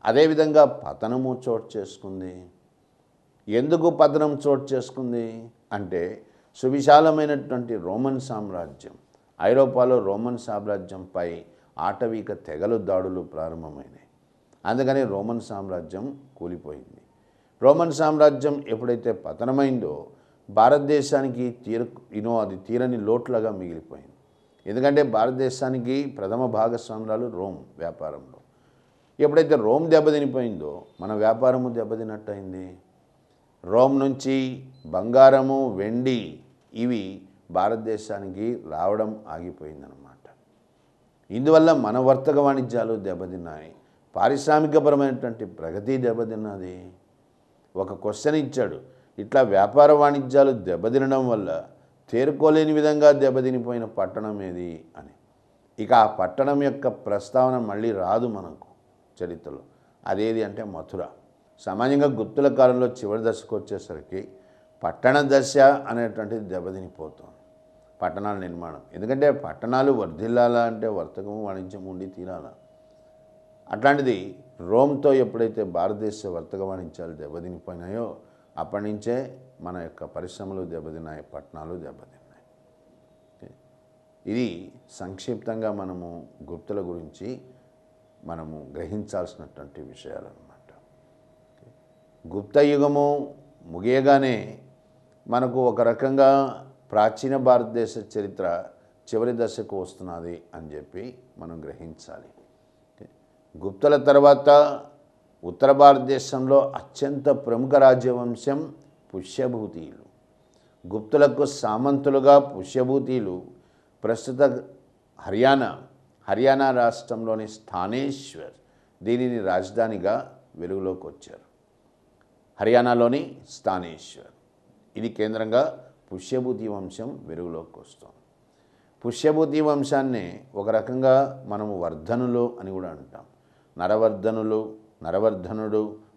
అదేవిధంగా పతనము చోటు చేసుకుంది. ఎందుకు పతనం చోటు చేసుకుంది అంటే సువిశాలమైనటువంటి రోమన్ సామ్రాజ్యం, ఐరోపాలో రోమన్ సామ్రాజ్యంపై ఆటవిక తెగలు దాడులు ప్రారంభమైనాయి. అందుకని రోమన్ సామ్రాజ్యం కూలిపోయింది. రోమన్ సామ్రాజ్యం ఎప్పుడైతే పతనమైందో భారతదేశానికి అది తీరని లోట్లుగా మిగిలిపోయింది. ఎందుకంటే భారతదేశానికి ప్రథమ భాగస్వామ్యాలు రోమ్ వ్యాపారంలో. ఎప్పుడైతే రోమ్ దెబ్బతినిపోయిందో మన వ్యాపారము దెబ్బతినట్టయింది. రోమ్ నుంచి బంగారము, వెండి ఇవి భారతదేశానికి రావడం ఆగిపోయిందన్నమాట. ఇందువల్ల మన వర్తక వాణిజ్యాలు దెబ్బతిన్నాయి. పారిశ్రామికపరమైనటువంటి ప్రగతి దెబ్బతిన్నది. ఒక క్వశ్చన్ ఇచ్చాడు, ఇట్లా వ్యాపార వాణిజ్యాలు దెబ్బతినడం వల్ల తేరుకోలేని విధంగా దెబ్బతినిపోయిన పట్టణం ఏది అని. ఇక ఆ పట్టణం యొక్క ప్రస్తావన మళ్ళీ రాదు మనకు చరిత్రలో. అదేది అంటే మథుర. సామాన్యంగా గుప్తుల కాలంలో చివరి దశకు వచ్చేసరికి పట్టణ దశ అనేటువంటిది దెబ్బతినిపోతుంది. పట్టణాల నిర్మాణం, ఎందుకంటే పట్టణాలు వర్ధిల్లాలా అంటే వర్తకము, వాణిజ్యం ఉండి తీరాలా. అట్లాంటిది రోమ్తో ఎప్పుడైతే భారతదేశ వర్తక వాణిజ్యాలు దెబ్బతినిపోయినాయో అప్పటి నుంచే మన యొక్క పరిశ్రమలు దెబ్బతిన్నాయి, పట్టణాలు దెబ్బతిన్నాయి. ఇది సంక్షిప్తంగా మనము గుప్తుల గురించి మనము గ్రహించాల్సినటువంటి విషయాలన్నమాట. గుప్త యుగము ముగియగానే మనకు ఒక రకంగా ప్రాచీన భారతదేశ చరిత్ర చివరి దశకు వస్తున్నది అని చెప్పి మనం గ్రహించాలి. గుప్తుల తర్వాత ఉత్తర భారతదేశంలో అత్యంత ప్రముఖ రాజ్యవంశం పుష్యభూతీయులు. గుప్తులకు సామంతులుగా పుష్యభూతీయులు ప్రస్తుత హర్యానా రాష్ట్రంలోని స్థానేశ్వర్ దీనిని రాజధానిగా వెలుగులోకి వచ్చారు. హర్యానాలోని స్థానేశ్వర్ ఇది కేంద్రంగా పుష్యభూతి వంశం వెలుగులోకి వస్తుంది. పుష్యభూతి వంశాన్ని ఒక రకంగా మనము వర్ధనులు అని కూడా అంటాం. నరవర్ధనుడు,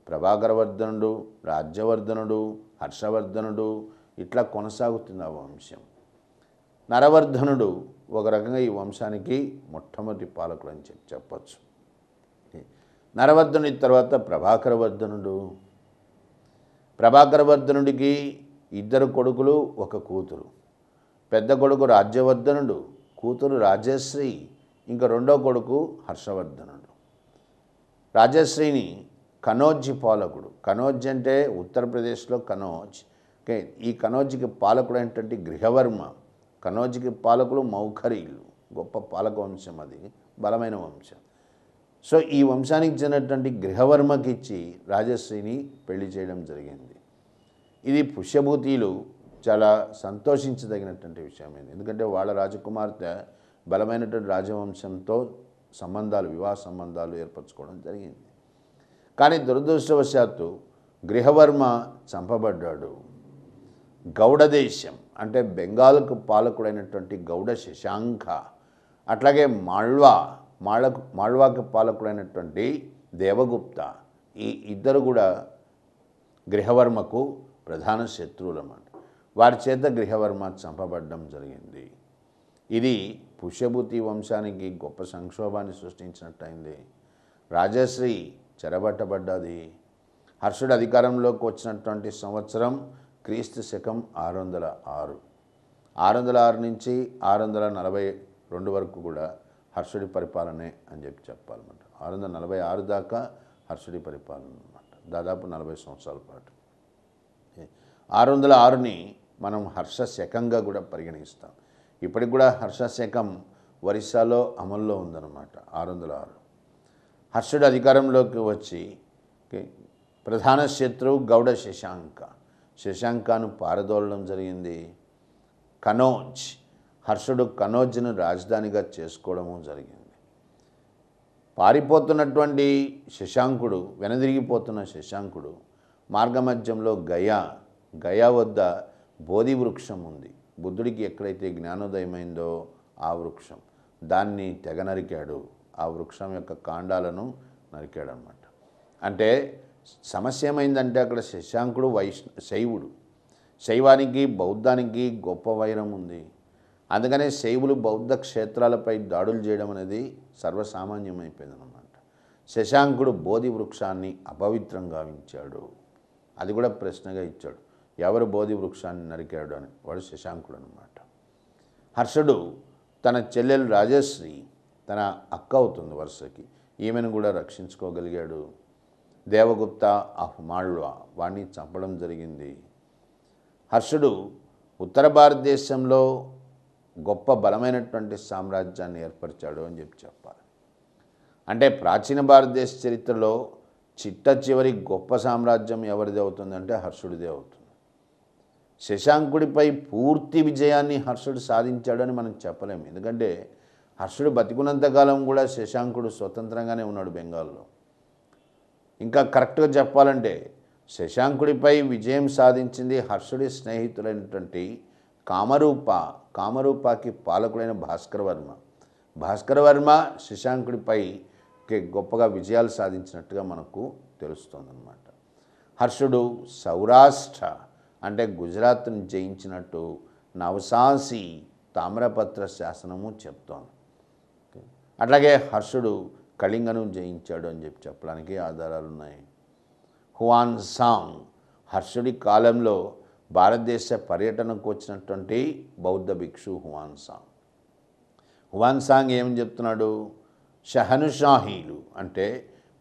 ప్రభాకరవర్ధనుడు, రాజ్యవర్ధనుడు, హర్షవర్ధనుడు, ఇట్లా కొనసాగుతుంది ఆ వంశం. నరవర్ధనుడు ఒక రకంగా ఈ వంశానికి మొట్టమొదటి పాలకుడు అని చెప్పచ్చు. నరవర్ధనుడి తర్వాత ప్రభాకరవర్ధనుడికి 2 కొడుకులు, 1 కూతురు. పెద్ద కొడుకు రాజ్యవర్ధనుడు, కూతురు రాజశ్రీ, ఇంకా 2వ కొడుకు హర్షవర్ధనుడు. రాజశ్రీని కనౌజ్ పాలకుడు. కనౌజ్ అంటే ఉత్తరప్రదేశ్లో కనౌజ్. ఈ కనౌజ్కి పాలకుడు ఏంటంటే గృహవర్మ. కనౌజ్కి పాలకులు మౌఖరీలు. గొప్ప పాలక వంశం, అది బలమైన వంశం. సో ఈ వంశానికి చెందినటువంటి గృహవర్మకి ఇచ్చి రాజశ్రీని పెళ్లి చేయడం జరిగింది. ఇది పుష్యభూతిలు చాలా సంతోషించదగినటువంటి విషయమైంది. ఎందుకంటే వాళ్ళ రాజకుమార్తె బలమైనటువంటి రాజవంశంతో వివాహ సంబంధాలు ఏర్పరచుకోవడం జరిగింది. కానీ దురదృష్టవశాత్తు గృహవర్మ చంపబడ్డాడు. గౌడ దేశం అంటే బెంగాల్కు పాలకుడైనటువంటి గౌడ శశాంక, అట్లాగే మాళ్వాకు పాలకుడైనటువంటి దేవగుప్త, ఈ 2 కూడా గృహవర్మకు ప్రధాన శత్రువులు అన్నమాట. వారి చేత గృహవర్మ చంపబడడం జరిగింది. ఇది పుష్యభూతి వంశానికి గొప్ప సంక్షోభాన్ని సృష్టించినట్టయింది. రాజశ్రీ చెరబట్టబడ్డది. హర్షుడు అధికారంలోకి వచ్చినటువంటి సంవత్సరం క్రీస్తు శకం 606. 606 నుంచి 642 వరకు కూడా హర్షుడి పరిపాలనే అని చెప్పాలన్నమాట. 646 దాకా హర్షుడి పరిపాలన అన్నమాట, దాదాపు 40 సంవత్సరాల పాటు. 606ని మనం హర్ష శకంగా కూడా పరిగణిస్తాం. ఇప్పటికి కూడా హర్ష శకం ఒరిస్సాలో అమల్లో ఉందన్నమాట. 606 హర్షుడు అధికారంలోకి వచ్చి ప్రధాన శత్రువు గౌడ శశాంకాను పారదోలడం జరిగింది. హర్షుడు కనౌజ్ను రాజధానిగా చేసుకోవడము జరిగింది. పారిపోతున్నటువంటి వెనదిరిగిపోతున్న శశాంకుడు మార్గమధ్యంలో గయా వద్ద బోధి వృక్షం ఉంది. బుద్ధుడికి ఎక్కడైతే జ్ఞానోదయమైందో ఆ వృక్షం, దాన్ని తెగ నరికాడు. ఆ వృక్షం యొక్క కాండాలను నరికాడు అన్నమాట. అంటే సమస్య ఏమైందంటే అక్కడ శశాంకుడు శైవానికి బౌద్ధానికి గొప్ప వైరం ఉంది. అందుకనే శైవులు బౌద్ధ క్షేత్రాలపై దాడులు చేయడం అనేది సర్వసామాన్యమైపోయిందన్నమాట. శశాంకుడు బోధి వృక్షాన్ని అపవిత్రం గావించాడు. అది కూడా ప్రశ్నగా ఇచ్చాడు, ఎవరు బోధి వృక్షాన్ని నరికాడు అని. వాడు శశాంకుడు అన్నమాట. హర్షుడు తన చెల్లెలు రాజశ్రీ, తన అక్క అవుతుంది వరుసకి, ఈమెను కూడా రక్షించుకోగలిగాడు. దేవగుప్త ఆఫ్ మాళ్వా వాడిని చంపడం జరిగింది. హర్షుడు ఉత్తర భారతదేశంలో గొప్ప బలమైనటువంటి సామ్రాజ్యాన్ని ఏర్పరిచాడు అని చెప్పాలి. అంటే ప్రాచీన భారతదేశ చరిత్రలో చిట్ట చివరి గొప్ప సామ్రాజ్యం ఎవరిది అవుతుందంటే హర్షుడిదే అవుతుంది. శశాంకుడిపై పూర్తి విజయాన్ని హర్షుడు సాధించాడని మనం చెప్పలేము. ఎందుకంటే హర్షుడు బతికున్నంతకాలం కూడా శశాంకుడు స్వతంత్రంగానే ఉన్నాడు బెంగాల్లో. ఇంకా కరెక్ట్గా చెప్పాలంటే శశాంకుడిపై విజయం సాధించింది హర్షుడి స్నేహితులైనటువంటి కామరూపాకి పాలకుడైన భాస్కరవర్మ శశాంకుడిపై గొప్పగా విజయాలు సాధించినట్టుగా మనకు తెలుస్తుందన్నమాట. హర్షుడు సౌరాష్ట్ర అంటే గుజరాత్ను జయించినట్టు నవసాసి తామ్రపత్ర శాసనము చెప్తోంది. అట్లాగే హర్షుడు కళింగను జయించాడు అని చెప్పడానికి ఆధారాలు ఉన్నాయి. హువాన్సాంగ్ హర్షుడి కాలంలో భారతదేశ పర్యటనకు వచ్చినటువంటి బౌద్ధ భిక్షు హువాన్సాంగ్ ఏమని చెప్తున్నాడు? షహనుషాహీలు అంటే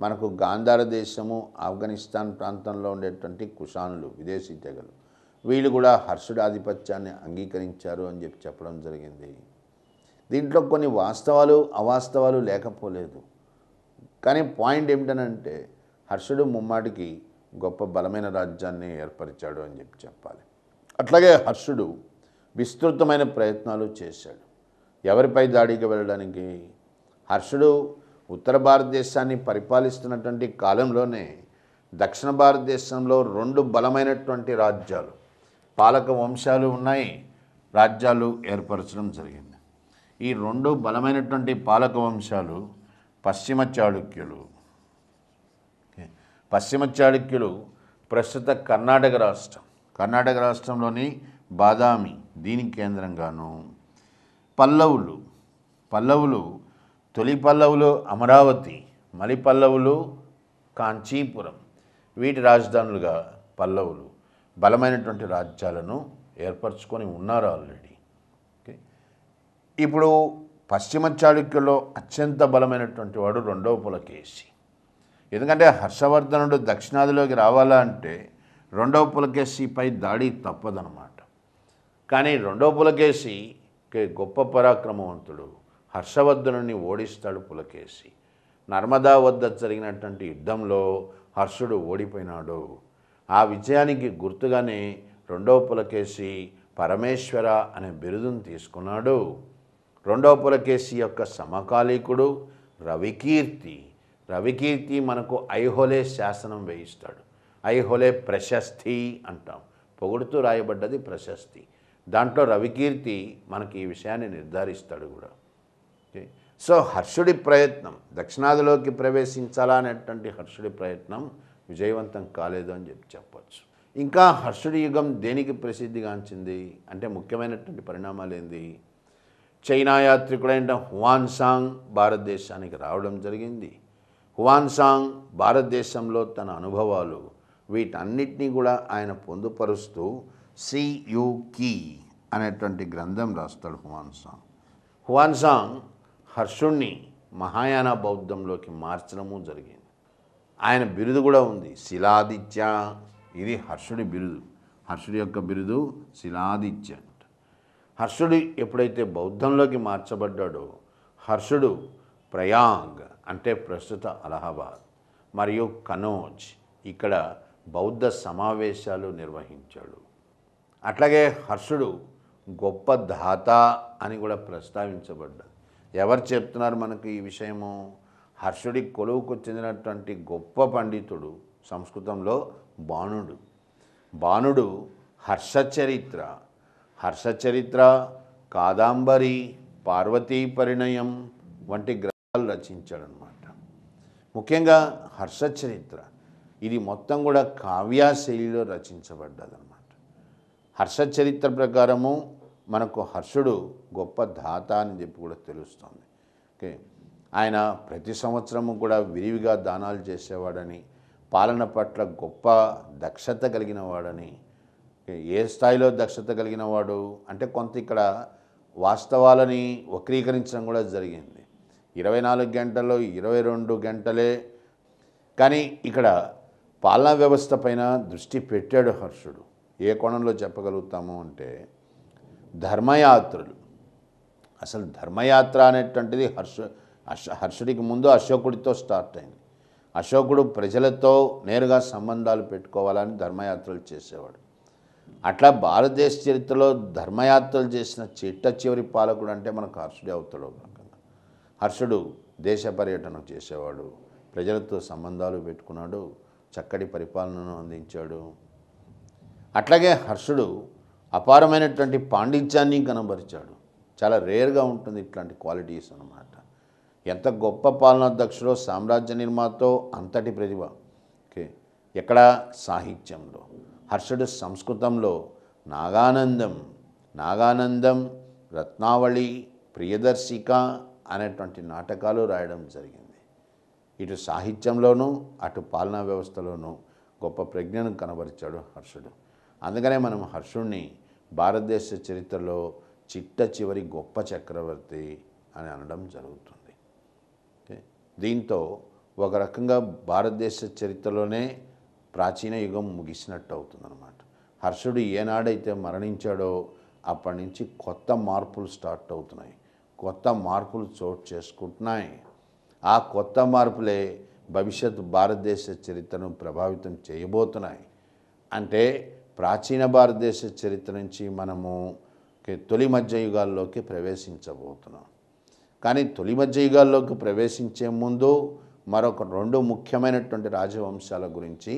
మనకు గాంధార దేశము, ఆఫ్ఘనిస్తాన్ ప్రాంతంలో ఉండేటువంటి కుషానులు, విదేశీ తెగలు, వీళ్ళు కూడా హర్షుడి ఆధిపత్యాన్ని అంగీకరించారు అని చెప్పడం జరిగింది. దీంట్లో కొన్ని వాస్తవాలు అవాస్తవాలు లేకపోలేదు. కానీ పాయింట్ ఏమిటనంటే హర్షుడు ముమ్మాటికి గొప్ప బలమైన రాజ్యాన్ని ఏర్పరిచాడు అని చెప్పాలి. అట్లాగే హర్షుడు విస్తృతమైన ప్రయత్నాలు చేశాడు. ఎవరిపై దాడికి వెళ్ళడానికి? హర్షుడు ఉత్తర భారతదేశాన్ని పరిపాలిస్తున్నటువంటి కాలంలోనే దక్షిణ భారతదేశంలో 2 బలమైనటువంటి రాజ్యాలు, పాలక వంశాలు ఉన్నాయి, రాజ్యాలు ఏర్పరచడం జరిగింది. ఈ రెండు బలమైనటువంటి పాలక వంశాలు పశ్చిమ చాళుక్యులు. పశ్చిమ చాళుక్యులు ప్రస్తుత కర్ణాటక రాష్ట్రంలోని బాదామి దీని కేంద్రంగాను, పల్లవులు తొలి పల్లవులు అమరావతి, మలి పల్లవులు కాంచీపురం, వీటి రాజధానులుగా పల్లవులు బలమైనటువంటి రాజ్యాలను ఏర్పరచుకొని ఉన్నారు ఆల్రెడీ. ఓకే, ఇప్పుడు పశ్చిమ చాళుక్యుల్లో అత్యంత బలమైనటువంటి వాడు రెండవ పులకేశి. ఎందుకంటే హర్షవర్ధనుడు దక్షిణాదిలోకి రావాలా అంటే రెండవ పులకేశిపై దాడి తప్పదనమాట. కానీ రెండవ పులకేశి గొప్ప పరాక్రమవంతుడు, హర్షవర్ధనుని ఓడిస్తాడు పులకేశి. నర్మదా వద్ద జరిగినటువంటి యుద్ధంలో హర్షుడు ఓడిపోయినాడు. ఆ విజయానికి గుర్తుగానే రెండవ పులకేశి పరమేశ్వర అనే బిరుదును తీసుకున్నాడు. రెండవ పులకేశి యొక్క సమకాలీకుడు రవికీర్తి మనకు ఐహోలే శాసనం వేయిస్తాడు. ఐహోలే ప్రశస్తి అంటాం, పొగుడుతూ రాయబడ్డది ప్రశస్తి. దాంట్లో రవికీర్తి మనకి ఈ విషయాన్ని నిర్ధారిస్తాడు కూడా. సో హర్షుడి ప్రయత్నం దక్షిణాదిలోకి ప్రవేశించాలా అనేటువంటి హర్షుడి ప్రయత్నం విజయవంతం కాలేదు అని చెప్పచ్చు. ఇంకా హర్షుడి యుగం దేనికి ప్రసిద్ధిగాంచింది అంటే ముఖ్యమైనటువంటి పరిణామాలు ఏంది? చైనా యాత్రికుడైన హువాన్సాంగ్ భారతదేశానికి రావడం జరిగింది. హువాన్సాంగ్ భారతదేశంలో తన అనుభవాలు వీటన్నిటినీ కూడా ఆయన పొందుపరుస్తూ సియుకి అనేటువంటి గ్రంథం రాస్తాడు హువాన్సాంగ్ హర్షుణ్ణి మహాయాన బౌద్ధంలోకి మార్చడము జరిగింది. ఆయన బిరుదు కూడా ఉంది శిలాదిత్య. ఇది హర్షుడి బిరుదు. హర్షుడి యొక్క బిరుదు శిలాదిత్య అంట. హర్షుడు ఎప్పుడైతే బౌద్ధంలోకి మార్చబడ్డాడో హర్షుడు ప్రయాగ్ అంటే ప్రస్తుత అలహాబాద్ మరియు కనోజ్ ఇక్కడ బౌద్ధ సమావేశాలు నిర్వహించాడు. అట్లాగే హర్షుడు గొప్ప దాత అని కూడా ప్రస్తావించబడ్డాడు. ఎవరు చెప్తున్నారు మనకు ఈ విషయము? హర్షుడి కొలువుకు చెందినటువంటి గొప్ప పండితుడు సంస్కృతంలో బాణుడు హర్షచరిత్ర కాదంబరి పార్వతీ పరిణయం వంటి గ్రంథాలు రచించాడనమాట. ముఖ్యంగా హర్షచరిత్ర ఇది మొత్తం కూడా కావ్యశైలిలో రచించబడ్డదన్నమాట. హర్షచరిత్ర ప్రకారము మనకు హర్షుడు గొప్ప దాత అని చెప్పి కూడా తెలుస్తుంది. ఓకే, ఆయన ప్రతి సంవత్సరము కూడా విరివిగా దానాలు చేసేవాడని, పాలన పట్ల గొప్ప దక్షత కలిగిన వాడని. ఏ స్థాయిలో దక్షత కలిగిన వాడు అంటే కొంత ఇక్కడ వాస్తవాలని వక్రీకరించడం కూడా జరిగింది. 24 గంటల్లో 22 గంటలే. కానీ ఇక్కడ పాలనా వ్యవస్థ పైన దృష్టి పెట్టాడు హర్షుడు. ఏ కోణంలో చెప్పగలుగుతాము అంటే ధర్మయాత్రలు. అసలు ధర్మయాత్ర అనేటువంటిది హర్షుడికి ముందు అశోకుడితో స్టార్ట్ అయింది. అశోకుడు ప్రజలతో నేరుగా సంబంధాలు పెట్టుకోవాలని ధర్మయాత్రలు చేసేవాడు. అట్లా భారతదేశ చరిత్రలో ధర్మయాత్రలు చేసిన చిట్ట చివరి పాలకుడు అంటే మనకు హర్షుడే అవుతాడు. హర్షుడు దేశ పర్యటన చేసేవాడు, ప్రజలతో సంబంధాలు పెట్టుకున్నాడు, చక్కటి పరిపాలనను అందించాడు. అట్లాగే హర్షుడు అపారమైనటువంటి పాండిత్యాన్ని కనబరిచాడు. చాలా రేర్గా ఉంటుంది ఇట్లాంటి క్వాలిటీస్ అన్నమాట. ఎంత గొప్ప పాలనాధ్యక్షుడో సామ్రాజ్య నిర్మాతో అంతటి ప్రతిభ. ఓకే, ఎక్కడ సాహిత్యంలో హర్షుడు సంస్కృతంలో నాగానందం రత్నావళి ప్రియదర్శిక అనేటువంటి నాటకాలు రాయడం జరిగింది. ఇటు సాహిత్యంలోనూ అటు పాలనా వ్యవస్థలోనూ గొప్ప ప్రజ్ఞను కనబరిచాడు హర్షుడు. అందుకనే మనం హర్షుడిని భారతదేశ చరిత్రలో చిట్ట చివరి గొప్ప చక్రవర్తి అని అనడం జరుగుతుంది. దీంతో ఒక రకంగా భారతదేశ చరిత్రలోనే ప్రాచీన యుగం ముగిసినట్టు అవుతుందన్నమాట. హర్షుడు ఏనాడైతే మరణించాడో అప్పటి నుంచి కొత్త మార్పులు స్టార్ట్ అవుతున్నాయి, కొత్త మార్పులు చోటు చేసుకుంటున్నాయి. ఆ కొత్త మార్పులే భవిష్యత్ భారతదేశ చరిత్రను ప్రభావితం చేయబోతున్నాయి. అంటే ప్రాచీన భారతదేశ చరిత్ర నుంచి మనము తొలి మధ్య యుగాల్లోకి ప్రవేశించబోతున్నాం. కానీ తొలి మధ్య యుగాల్లోకి ప్రవేశించే ముందు మరొక 2 ముఖ్యమైనటువంటి రాజవంశాల గురించి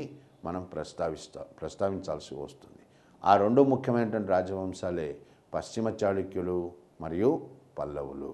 మనం ప్రస్తావించాల్సి వస్తుంది. ఆ రెండు ముఖ్యమైనటువంటి రాజవంశాలే పశ్చిమ చాళుక్యులు మరియు పల్లవులు.